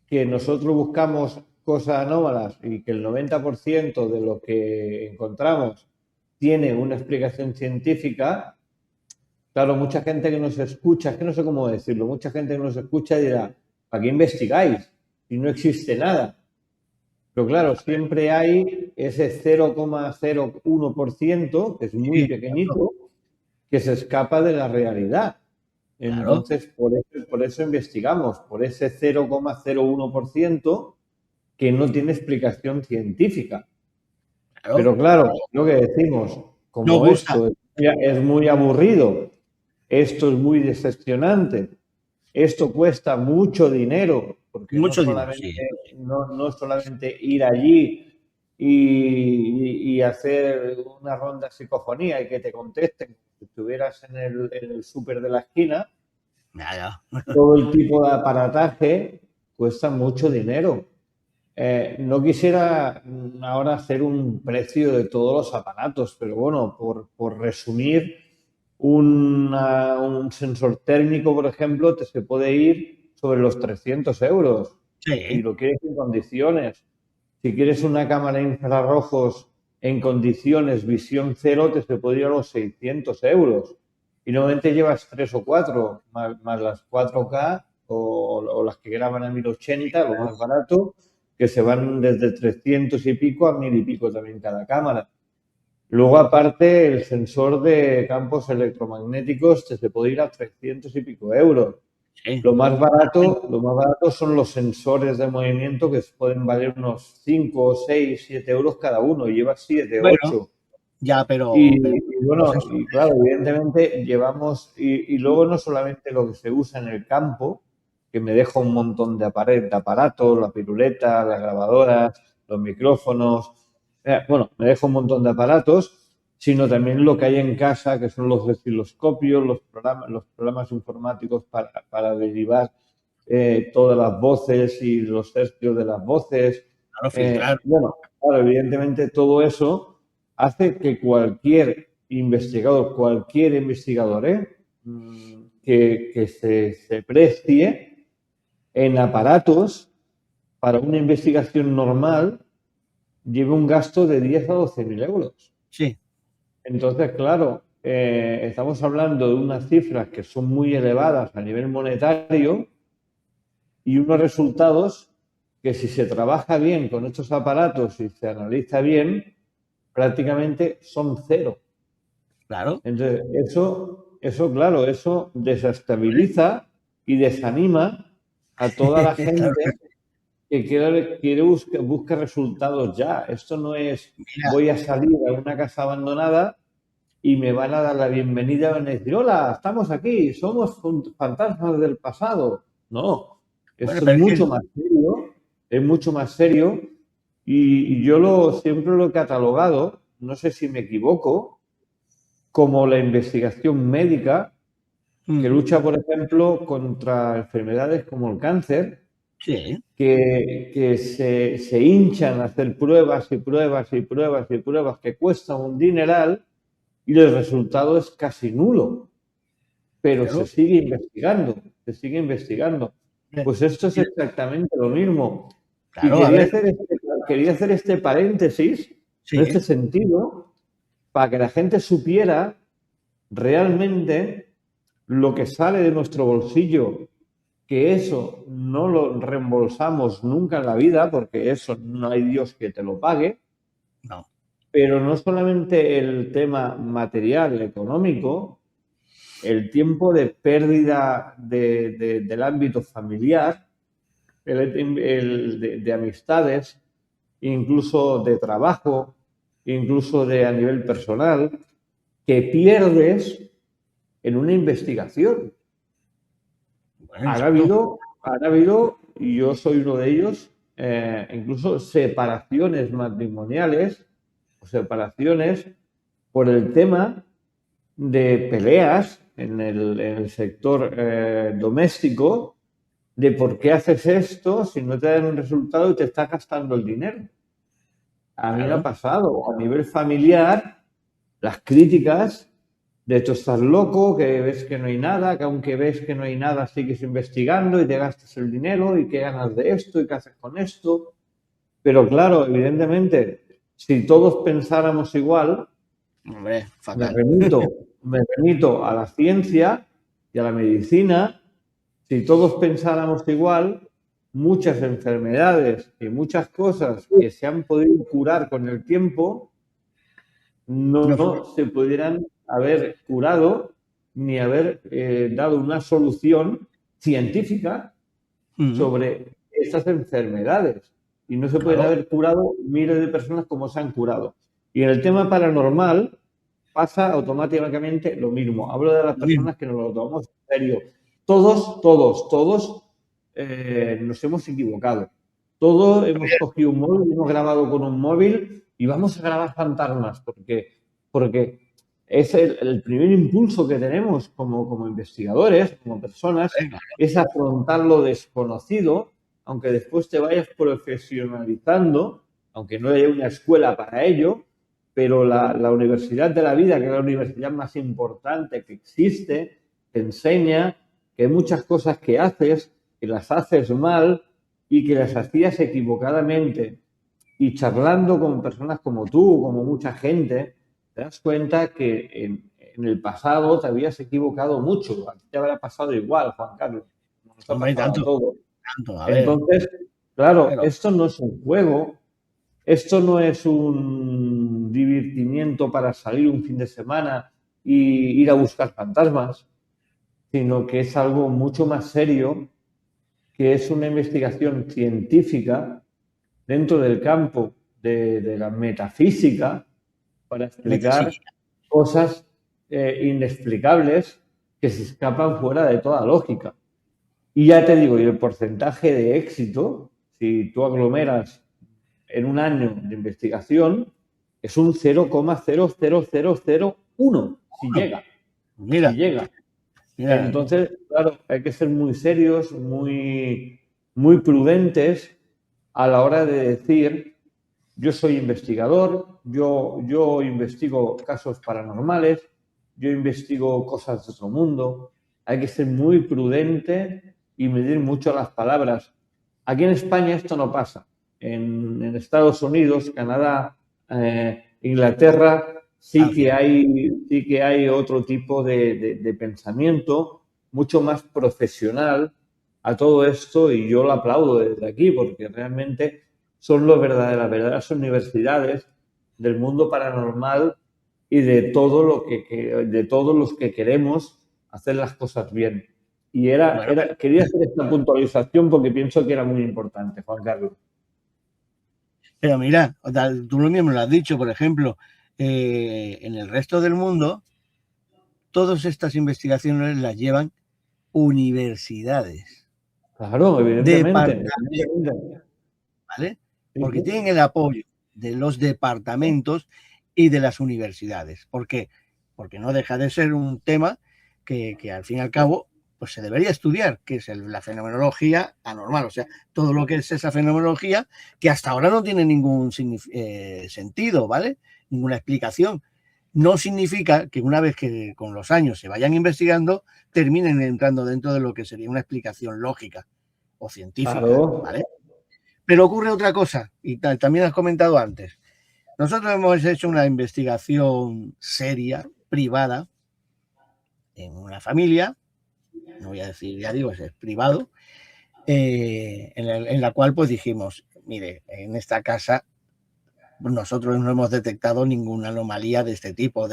A: que nosotros buscamos cosas anómalas y que el 90% de lo que encontramos tiene una explicación científica, claro, mucha gente que nos escucha, es que no sé cómo decirlo, mucha gente que nos escucha dirá, ¿para qué investigáis? Si no existe nada. Pero claro, siempre hay ese 0,01%, que es muy pequeñito, que se escapa de la realidad. Entonces, por eso investigamos, por ese 0,01% que no tiene explicación científica. Pero claro, lo que decimos, como esto es muy aburrido, esto es muy decepcionante, esto cuesta mucho dinero, porque no solamente ir allí y hacer una ronda de psicofonía y que te contesten si estuvieras en el súper de la esquina, todo el tipo de aparataje cuesta mucho dinero. No quisiera ahora hacer un precio de todos los aparatos, pero bueno, por resumir, un sensor térmico, por ejemplo, se puede ir sobre los 300 euros. Si lo quieres en condiciones. Si quieres una cámara infrarrojos en condiciones, visión cero, se puede ir a los 600 euros. Y normalmente llevas 3 o 4, más las 4K o las que graban a 1080, lo más barato, que se van desde 300 y pico a 1000 y pico también cada cámara. Luego, aparte, el sensor de campos electromagnéticos se puede ir a 300 y pico euros. Lo más barato son los sensores de movimiento que pueden valer unos 5, 6, 7 euros cada uno y lleva 7, 8.
B: Ya,
A: Y
B: pues
A: bueno,
B: eso.
A: y claro, evidentemente llevamos, y luego no solamente lo que se usa en el campo, que me deja un montón de aparatos, la piruleta, las grabadoras, los micrófonos, bueno, me deja un montón de aparatos, sino también lo que hay en casa, que son los osciloscopios, los programas informáticos para derivar todas las voces y los hercios de las voces.
B: Claro, filtrar.
A: Bueno, claro, evidentemente todo eso hace que cualquier investigador, que se precie en aparatos para una investigación normal, lleve un gasto de 10 a 12 mil euros.
B: Sí,
A: Entonces, claro, estamos hablando de unas cifras que son muy elevadas a nivel monetario y unos resultados que, si se trabaja bien con estos aparatos y se analiza bien, prácticamente son cero.
B: claro.
A: Entonces, claro, eso desestabiliza y desanima a toda la
B: Claro,
A: gente que busca resultados ya. Esto no es
B: mira,
A: voy a salir a una casa abandonada y me van a dar la bienvenida y van a decir, hola, estamos aquí, somos fantasmas del pasado. No,
B: bueno,
A: esto
B: pero es que,
A: es mucho más serio y yo siempre lo he catalogado, no sé si me equivoco, como la investigación médica que
B: mm,
A: lucha, por ejemplo, contra enfermedades como el cáncer,
B: sí,
A: que se hinchan a hacer pruebas y pruebas y pruebas y pruebas que cuestan un dineral y el resultado es casi nulo, pero
B: claro,
A: se sigue investigando.
B: eh,
A: Pues esto es
B: mira,
A: exactamente lo mismo. Y
B: claro, a ver,
A: quería hacer este paréntesis en este
B: sí,
A: sentido para que la gente supiera realmente lo que sale de nuestro bolsillo, que eso no lo reembolsamos nunca en la vida, porque eso no hay Dios que te lo pague,
B: no,
A: pero no solamente el tema material, económico, el tiempo de pérdida del ámbito familiar, de amistades, incluso de trabajo, incluso a nivel personal, que pierdes en una investigación.
B: bueno, exacto,
A: Han habido, y yo soy uno de ellos, incluso separaciones matrimoniales o separaciones por el tema de peleas en el sector doméstico, de por qué haces esto si no te dan un resultado y te estás gastando el dinero. A mí me ha
B: claro,
A: pasado, a nivel familiar, las críticas de tú estás loco, que ves que no hay nada, que aunque ves que no hay nada sigues investigando y te gastas el dinero y qué ganas de esto y qué haces con esto. Pero claro, evidentemente, si todos pensáramos igual,
B: hombre,
A: me
B: fatal,
A: remito, me remito a la ciencia y a la medicina. Si todos pensáramos igual, muchas enfermedades y muchas cosas que se han podido curar con el tiempo
B: no,
A: no se pudieran haber curado ni haber dado una solución científica
B: mm,
A: sobre esas enfermedades. Y no se pueden
B: claro,
A: haber curado miles de personas como se han curado. Y en el tema paranormal pasa automáticamente lo mismo. Hablo de las
B: lo mismo,
A: personas que nos lo tomamos en serio. Todos nos hemos equivocado. Todos hemos cogido un móvil, hemos grabado con un móvil y vamos a grabar fantasmas porque es el primer impulso que tenemos como investigadores, como personas,
B: venga,
A: es afrontar lo desconocido, aunque después te vayas profesionalizando, aunque no haya una escuela para ello, pero la universidad de la vida, que es la universidad más importante que existe, te enseña que hay muchas cosas que las haces mal y que las hacías equivocadamente. Y charlando con personas como tú, como mucha gente, te das cuenta que en el pasado te habías equivocado mucho. A ti te habrá pasado igual, Juan Carlos. Nos ha
B: hombre,
A: pasado a
B: tanto,
A: todos.
B: tanto, a ver,
A: Entonces, claro,
B: pero,
A: esto no es un juego, esto no es un divertimiento para salir un fin de semana y ir a buscar fantasmas, sino que es algo mucho más serio, que es una investigación científica dentro del campo de la metafísica, para explicar cosas inexplicables que se escapan fuera de toda lógica. Y ya te digo, y el porcentaje de éxito, si tú aglomeras en un año de investigación, es un 0,00001, si llega.
B: Mira,
A: Si llega.
B: mira.
A: Entonces, claro, hay que ser muy serios, muy, muy prudentes a la hora de decir, yo soy investigador, yo investigo casos paranormales, yo investigo cosas de otro mundo. Hay que ser muy prudente y medir mucho las palabras. Aquí en España esto no pasa. En Estados Unidos, Canadá, Inglaterra, sí que hay otro tipo de pensamiento mucho más profesional a todo esto, y yo lo aplaudo desde aquí porque realmente son las verdaderas universidades del mundo paranormal y de todo lo de todos los que queremos hacer las cosas bien. Y quería hacer esta puntualización porque pienso que era muy importante, Juan Carlos.
B: Pero mira, tú lo mismo lo has dicho, por ejemplo, en el resto del mundo, todas estas investigaciones las llevan universidades.
A: Claro, evidentemente.
B: ¿Vale? Porque tienen el apoyo de los departamentos y de las universidades. ¿Por qué? Porque no deja de ser un tema que al fin y al cabo pues se debería estudiar, que es la fenomenología anormal, o sea, todo lo que es esa fenomenología que hasta ahora no tiene ningún sentido, ¿vale? Ninguna explicación. No significa que una vez que con los años se vayan investigando, terminen entrando dentro de lo que sería una explicación lógica o científica,
A: claro.
B: ¿vale? Pero ocurre otra cosa, y también has comentado antes. Nosotros hemos hecho una investigación seria, privada, en una familia, no voy a decir, ya digo, es privado, en la cual pues dijimos, mire, en esta casa nosotros no hemos detectado ninguna anomalía de este tipo, o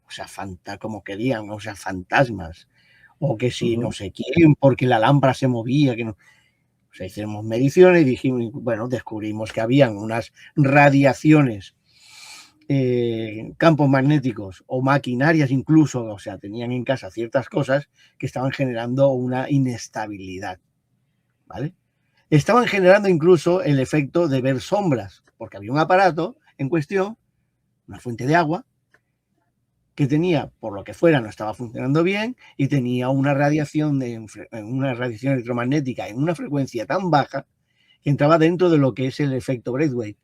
B: sea, como querían, o sea, fantasmas, o que si no sé quién, porque la lámpara se movía, que no. O sea, hicimos mediciones y dijimos, bueno, descubrimos que habían unas radiaciones, campos magnéticos o maquinarias incluso, o sea, tenían en casa ciertas cosas que estaban generando una inestabilidad, ¿vale? Estaban generando incluso el efecto de ver sombras, porque había un aparato en cuestión, una fuente de agua, que tenía, por lo que fuera, no estaba funcionando bien y tenía una radiación electromagnética en una frecuencia tan baja que entraba dentro de lo que es el efecto Braithwaite.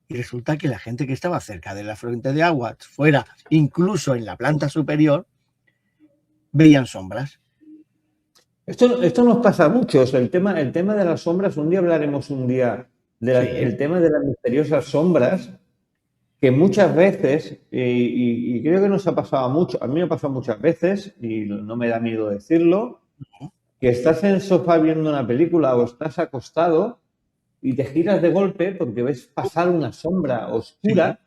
B: Y resulta que la gente que estaba cerca de la fuente de agua, fuera incluso en la planta superior, veían sombras.
A: Esto nos pasa mucho. O sea, el tema de las sombras, un día hablaremos del tema de las misteriosas sombras, que muchas veces, y creo que nos ha pasado mucho, a mí me ha pasado muchas veces, y no me da miedo decirlo, que estás en el sofá viendo una película o estás acostado y te giras de golpe porque ves pasar una sombra oscura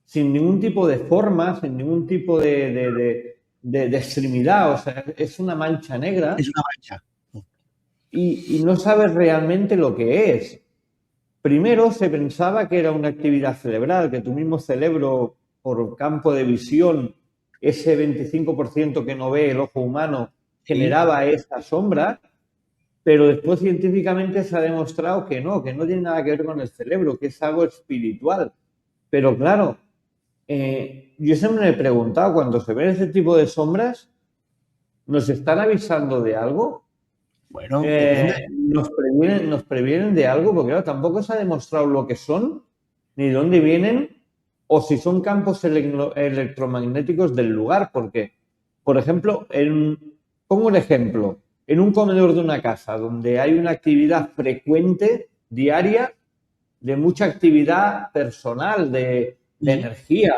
A: sin ningún tipo de forma, sin ningún tipo de extremidad. O sea, es una mancha negra.
B: Es una mancha.
A: Y no sabes realmente lo que es. Primero se pensaba que era una actividad cerebral, que tu mismo cerebro, por campo de visión, ese 25% que no ve el ojo humano, generaba esa sombra, pero después científicamente se ha demostrado que no tiene nada que ver con el cerebro, que es algo espiritual. Pero claro, yo siempre me he preguntado, cuando se ven ese tipo de sombras, ¿nos están avisando de algo?
B: Bueno,
A: nos previenen de algo, porque claro, tampoco se ha demostrado lo que son, ni de dónde vienen, o si son campos electromagnéticos del lugar, porque, por ejemplo, pongo un ejemplo, en un comedor de una casa donde hay una actividad frecuente, diaria, de mucha actividad personal, de energía.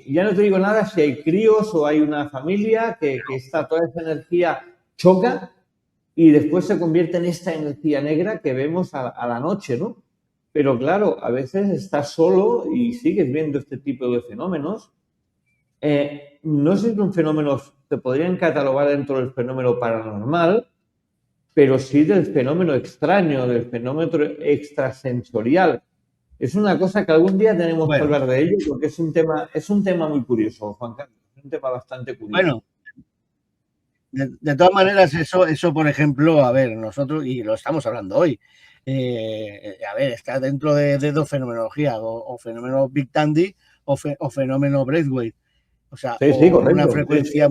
A: Ya no te digo nada si hay críos o hay una familia que está toda esa energía choca y después se convierte en esta energía negra que vemos a la noche, ¿no? Pero claro, a veces estás solo y sigues viendo este tipo de fenómenos. No sé si un fenómeno se podrían catalogar dentro del fenómeno paranormal, pero sí del fenómeno extraño, del fenómeno extrasensorial. Es una cosa que algún día tenemos que
B: Bueno,
A: hablar de ello porque es un tema muy curioso, Juan Carlos. Es un tema bastante curioso.
B: bueno, de todas maneras, eso, por ejemplo, a ver, nosotros, y lo estamos hablando hoy, a ver, está dentro de dos fenomenologías, o fenómeno Big Tandy o fenómeno Braithwaite. O sea,
A: Sí, sí,
B: o una
A: correcto. Sí,
B: frecuencia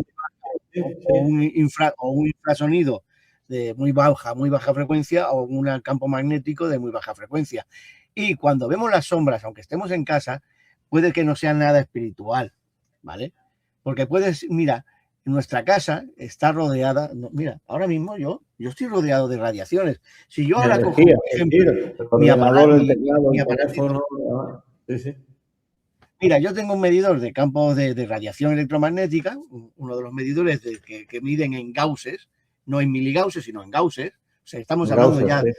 A: sí,
B: o
A: sí.
B: un infrasonido de muy baja frecuencia, o un campo magnético de muy baja frecuencia. Y cuando vemos las sombras, aunque estemos en casa, puede que no sea nada espiritual, ¿vale? Porque puedes, mira, nuestra casa está rodeada, mira, ahora mismo yo estoy rodeado de radiaciones. Si yo
A: De
B: ahora cojo,
A: energía,
B: por
A: es
B: ejemplo,
A: decir, el ordenador, el teclado,
B: mi
A: el
B: aparatito,
A: teléfono. Sí, sí.
B: mira, yo tengo un medidor de campo de radiación electromagnética, uno de los medidores que miden en gausses, no en miligausses, sino en gausses. O sea, estamos hablando
A: Gausser,
B: ya
A: sí.
B: de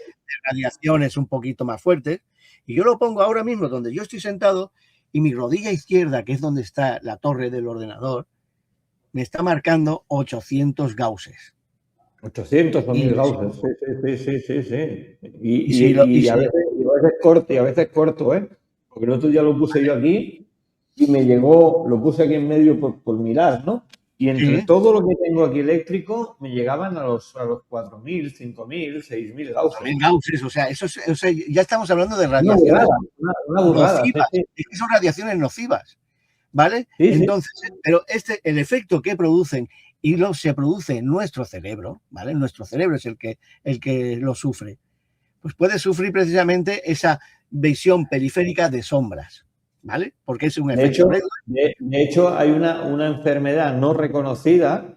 B: radiaciones un poquito más fuertes. Y yo lo pongo ahora mismo donde yo estoy sentado, y mi rodilla izquierda, que es donde está la torre del ordenador, me está marcando 800 gausses.
A: 800 o
B: Y
A: 1000
B: si,
A: Gauss. Sí, sí, sí, sí, sí, sí.
B: y si, lo, y si
A: Y a veces corto, y a veces corto, ¿eh? Porque el otro día lo puse yo aquí y me llegó, lo puse aquí en medio por mirar, ¿no? Y entre
B: sí,
A: todo lo que tengo aquí eléctrico, me llegaban a los 4000, 5000, 6000 Gausses.
B: 1000 gausses, o sea, o sea, ya estamos hablando de
A: Una
B: radiaciones
A: burrada, una burrada, sí,
B: nocivas.
A: sí.
B: Es que son radiaciones nocivas. ¿Vale?
A: Sí, sí.
B: Entonces, pero el efecto que producen se produce en nuestro cerebro, ¿vale? Nuestro cerebro es el que lo sufre. Pues puede sufrir precisamente esa visión periférica de sombras, ¿vale? Porque es un
A: De
B: efecto
A: hecho,
B: red.
A: de hecho, hay una enfermedad no reconocida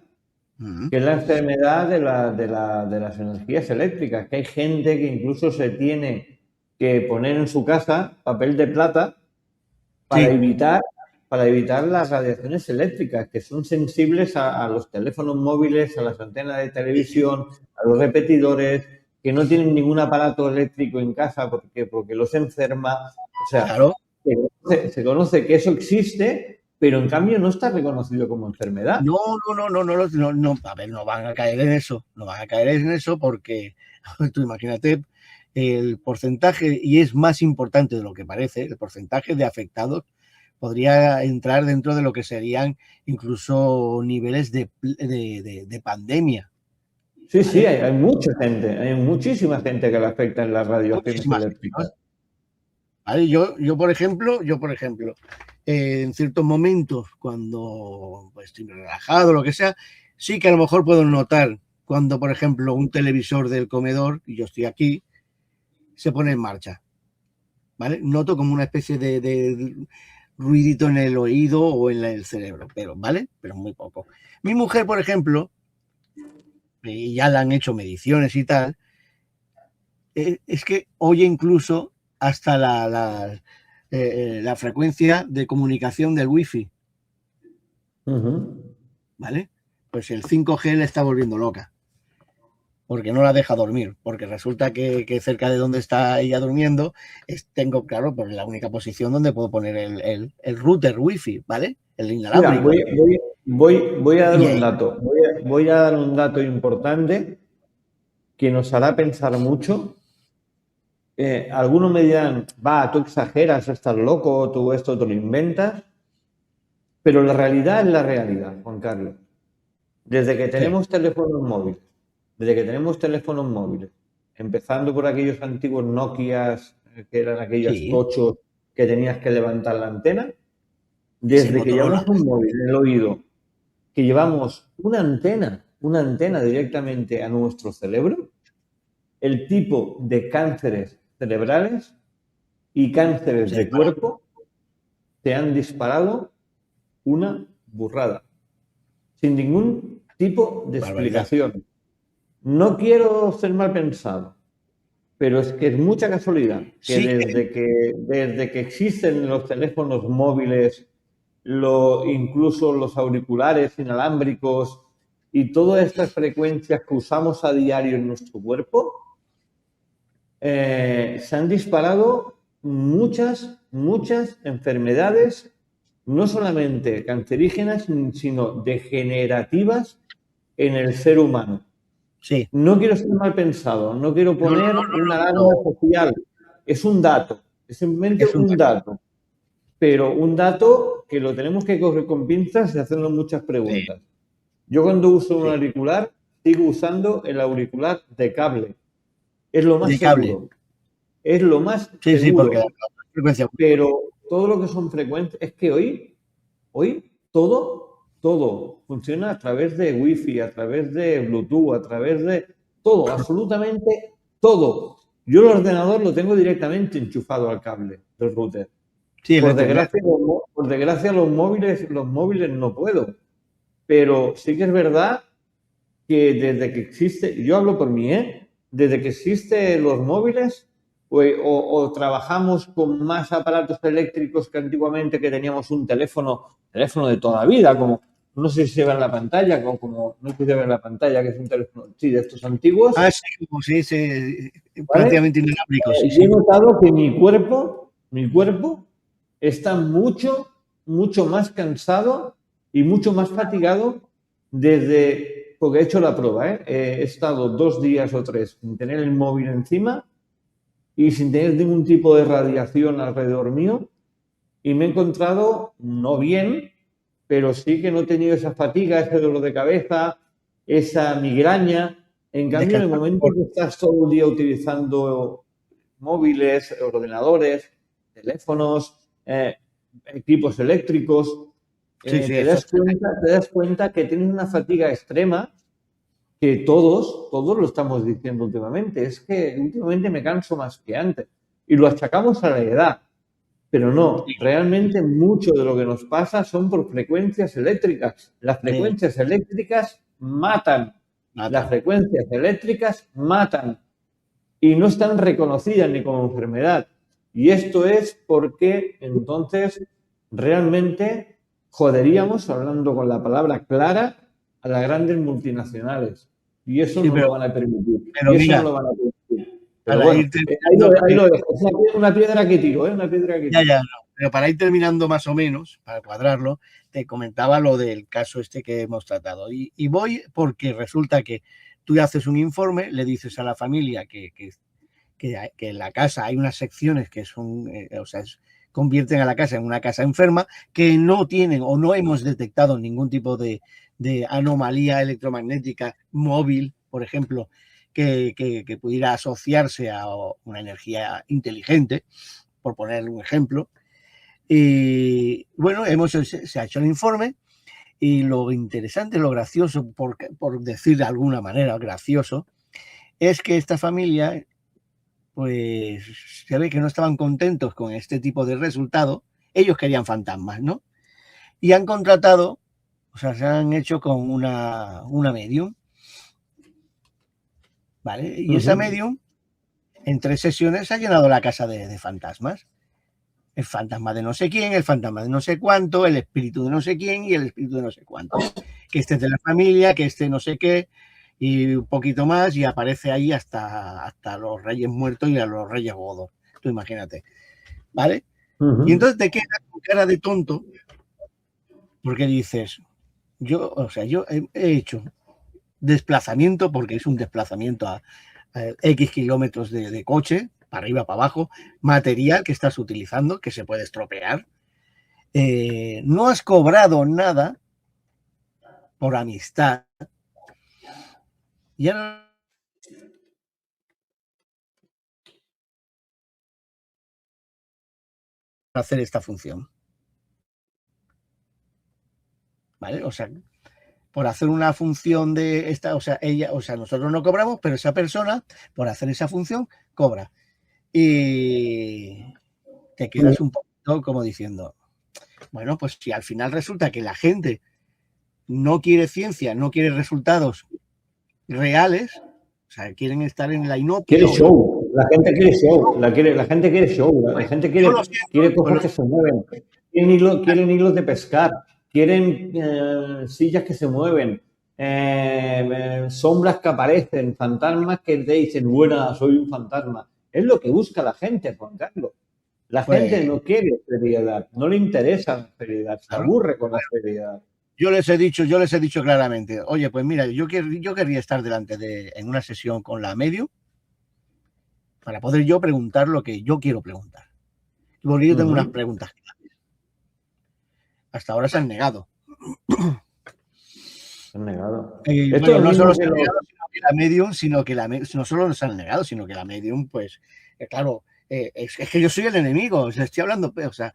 B: Mm,
A: que es la enfermedad de las energías eléctricas, que hay gente que incluso se tiene que poner en su casa papel de plata para
B: sí,
A: evitar, para evitar las radiaciones eléctricas, que son sensibles a los teléfonos móviles, a las antenas de televisión, a los repetidores, que no tienen ningún aparato eléctrico en casa porque los enferma. O sea,
B: claro.
A: se conoce que eso existe, pero en cambio no está reconocido como enfermedad.
B: No, no, no, no, no, no, no, a ver, no van a caer en eso, no van a caer en eso porque tú imagínate el porcentaje, y es más importante de lo que parece, el porcentaje de afectados podría entrar dentro de lo que serían incluso niveles de pandemia,
A: Sí, sí,
B: ¿vale?
A: hay mucha gente, hay muchísima gente que le afectan las radiaciones
B: Muchísimas
A: eléctricas.
B: personas, ¿vale? Yo, por ejemplo, en ciertos momentos, cuando pues, estoy relajado, lo que sea, sí que a lo mejor puedo notar cuando, por ejemplo, un televisor del comedor, y yo estoy aquí, se pone en marcha, ¿vale? Noto como una especie de ruidito en el oído o en el cerebro, pero, ¿vale? Pero muy poco. Mi mujer, por ejemplo, y ya le han hecho mediciones y tal, es que oye incluso hasta la frecuencia de comunicación del wifi,
A: Ujú.
B: ¿vale? Pues el 5G le está volviendo loca, porque no la deja dormir, porque resulta que cerca de donde está ella durmiendo tengo, claro, pues la única posición donde puedo poner el router wifi, ¿vale? El
A: Mira,
B: inalámbrico.
A: voy a dar
B: Y
A: un
B: ahí,
A: dato. Voy a dar un dato importante que nos hará pensar mucho. Algunos me dirán, va, tú exageras, estás loco, tú esto te lo inventas. Pero la realidad es la realidad, Juan Carlos. Desde que
B: sí,
A: tenemos teléfonos móviles, desde que tenemos teléfonos móviles, empezando por aquellos antiguos Nokias, que eran aquellos
B: sí,
A: tochos que tenías que levantar la antena,
B: ese
A: desde que
B: Motorola,
A: llevamos un móvil en el oído, que llevamos una antena directamente a nuestro cerebro, el tipo de cánceres cerebrales y cánceres
B: se
A: de
B: dispara.
A: cuerpo se han disparado una burrada, sin ningún tipo de
B: Barbaridad.
A: explicación. No quiero ser mal pensado, pero es que es mucha casualidad que
B: Sí,
A: desde que existen los teléfonos móviles, incluso los auriculares inalámbricos y todas estas frecuencias que usamos a diario en nuestro cuerpo, se han disparado muchas enfermedades, no solamente cancerígenas, sino degenerativas en el ser humano.
B: sí.
A: No quiero ser mal pensado, no quiero
B: No, no,
A: poner
B: no,
A: una
B: no, no.
A: alarma social, es un dato. Es simplemente un dato. Pero un dato que lo tenemos que coger con pinzas y hacernos muchas preguntas.
B: Sí.
A: Yo cuando uso un auricular, sigo usando el auricular de cable. Es lo más
B: De cable.
A: seguro. Es lo más
B: Sí,
A: seguro.
B: sí, porque la frecuencia.
A: Pero todo lo que son frecuencias, es que hoy todo funciona a través de Wi-Fi, a través de Bluetooth, a través de todo, absolutamente todo. Yo el ordenador lo tengo directamente enchufado al cable del router.
B: Sí,
A: Por desgracia los móviles no puedo. Pero sí que es verdad que desde que existe, yo hablo por mí, desde que existen los móviles, o trabajamos con más aparatos eléctricos que antiguamente, que teníamos un teléfono de toda la vida, como, no sé si se ve en la pantalla, como no sé si se ve en la pantalla, que es un teléfono, sí, de estos antiguos.
B: Ah, sí, prácticamente inalámbrico, sí,
A: Yo he notado que mi cuerpo está mucho más cansado y mucho más fatigado porque he hecho la prueba, he estado 2 días o 3 sin tener el móvil encima y sin tener ningún tipo de radiación alrededor mío, y me he encontrado no bien, pero sí que no he tenido esa fatiga, ese dolor de cabeza, esa migraña. En cambio, en el momento que estás todo el día utilizando móviles, ordenadores, teléfonos, equipos eléctricos, te das cuenta que tienes una fatiga extrema, que todos lo estamos diciendo últimamente. Es que últimamente me canso más que antes. Y lo achacamos a la edad. Pero no, realmente mucho de lo que nos pasa son por frecuencias eléctricas. Las frecuencias eléctricas matan. Las frecuencias eléctricas matan. Y no están reconocidas ni como enfermedad. Y esto es porque entonces realmente joderíamos, hablando con la palabra clara, a las grandes multinacionales. Y eso no lo van a permitir.
B: Pero mira,
A: no lo van a permitir. Pero
B: para
A: bueno,
B: ir terminando,
A: ahí lo dejo. Es una piedra que tiro, una piedra que tiro.
B: Ya, no. Pero para ir terminando más o menos, para cuadrarlo, te comentaba lo del caso este que hemos tratado. Y voy porque resulta que tú haces un informe, le dices a la familia que en la casa hay unas secciones que son, convierten a la casa en una casa enferma, que no tienen o no hemos detectado ningún tipo de anomalía electromagnética móvil, por ejemplo, que pudiera asociarse a una energía inteligente, por poner un ejemplo. Y bueno, se ha hecho el informe, y lo interesante, lo gracioso, por decir de alguna manera gracioso, es que esta familia, pues se ve que no estaban contentos con este tipo de resultado. Ellos querían fantasmas, ¿no? Y han contratado, se han hecho con una medium, ¿vale? Y esa medium, en 3 sesiones, ha llenado la casa de fantasmas. El fantasma de no sé quién, el fantasma de no sé cuánto, el espíritu de no sé quién y el espíritu de no sé cuánto. Que este es de la familia, que este no sé qué, y un poquito más, y aparece ahí hasta los reyes muertos y a los reyes godos. Tú imagínate, ¿vale? Y entonces te quedas con cara de tonto, porque dices, yo he hecho desplazamiento, porque es un desplazamiento a X kilómetros de coche, para arriba, para abajo, material que estás utilizando, que se puede estropear. No has cobrado nada por amistad. Y ahora hacer esta función. ¿Vale? O sea, por hacer una función de esta, nosotros no cobramos, pero esa persona, por hacer esa función, cobra. Y te quedas un poquito como diciendo, bueno, pues si al final resulta que la gente no quiere ciencia, no quiere resultados reales, o sea, quieren estar en la inopia.
A: Quiere show, la gente quiere show, la gente quiere show, la gente quiere cosas que se mueven, quieren hilos de pescar, quieren sillas que se mueven, sombras que aparecen, fantasmas que te dicen, buena, soy un fantasma. Es lo que busca la gente, Juan Carlos. La gente no quiere seriedad, no le interesa la seriedad, se aburre con la seriedad.
B: Yo les he dicho claramente, oye, pues mira, yo querría estar en una sesión con la medium para poder yo preguntar lo que yo quiero preguntar. Porque yo tengo unas preguntas claves. Hasta ahora se han negado.
A: Se han negado.
B: Bueno, no solo se han negado, sino que la medium, no solo se han negado, sino que la medium, pues, claro, es que yo soy el enemigo, o sea, estoy hablando, o sea,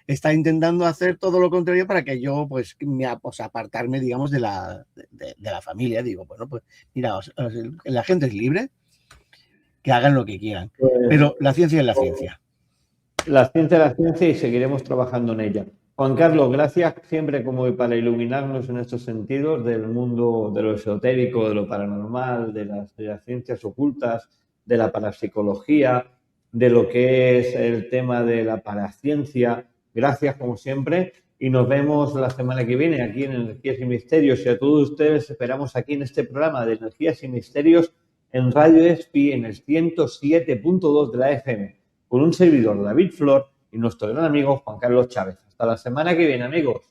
B: está intentando hacer todo lo contrario para que yo, pues, apartarme, digamos, de la familia. Digo, bueno, pues, mira, la gente es libre, que hagan lo que quieran, pero la ciencia es la ciencia.
A: La ciencia es la ciencia y seguiremos trabajando en ella. Juan Carlos, gracias siempre como para iluminarnos en estos sentidos del mundo de lo esotérico, de lo paranormal, de las ciencias ocultas, de la parapsicología, de lo que es el tema de la paraciencia. Gracias como siempre y nos vemos la semana que viene aquí en Energías y Misterios y a todos ustedes esperamos aquí en este programa de Energías y Misterios en Radio ESPI en el 107.2 de la FM con un servidor David Flor y nuestro gran amigo Juan Carlos Chávez. Hasta la semana que viene, amigos.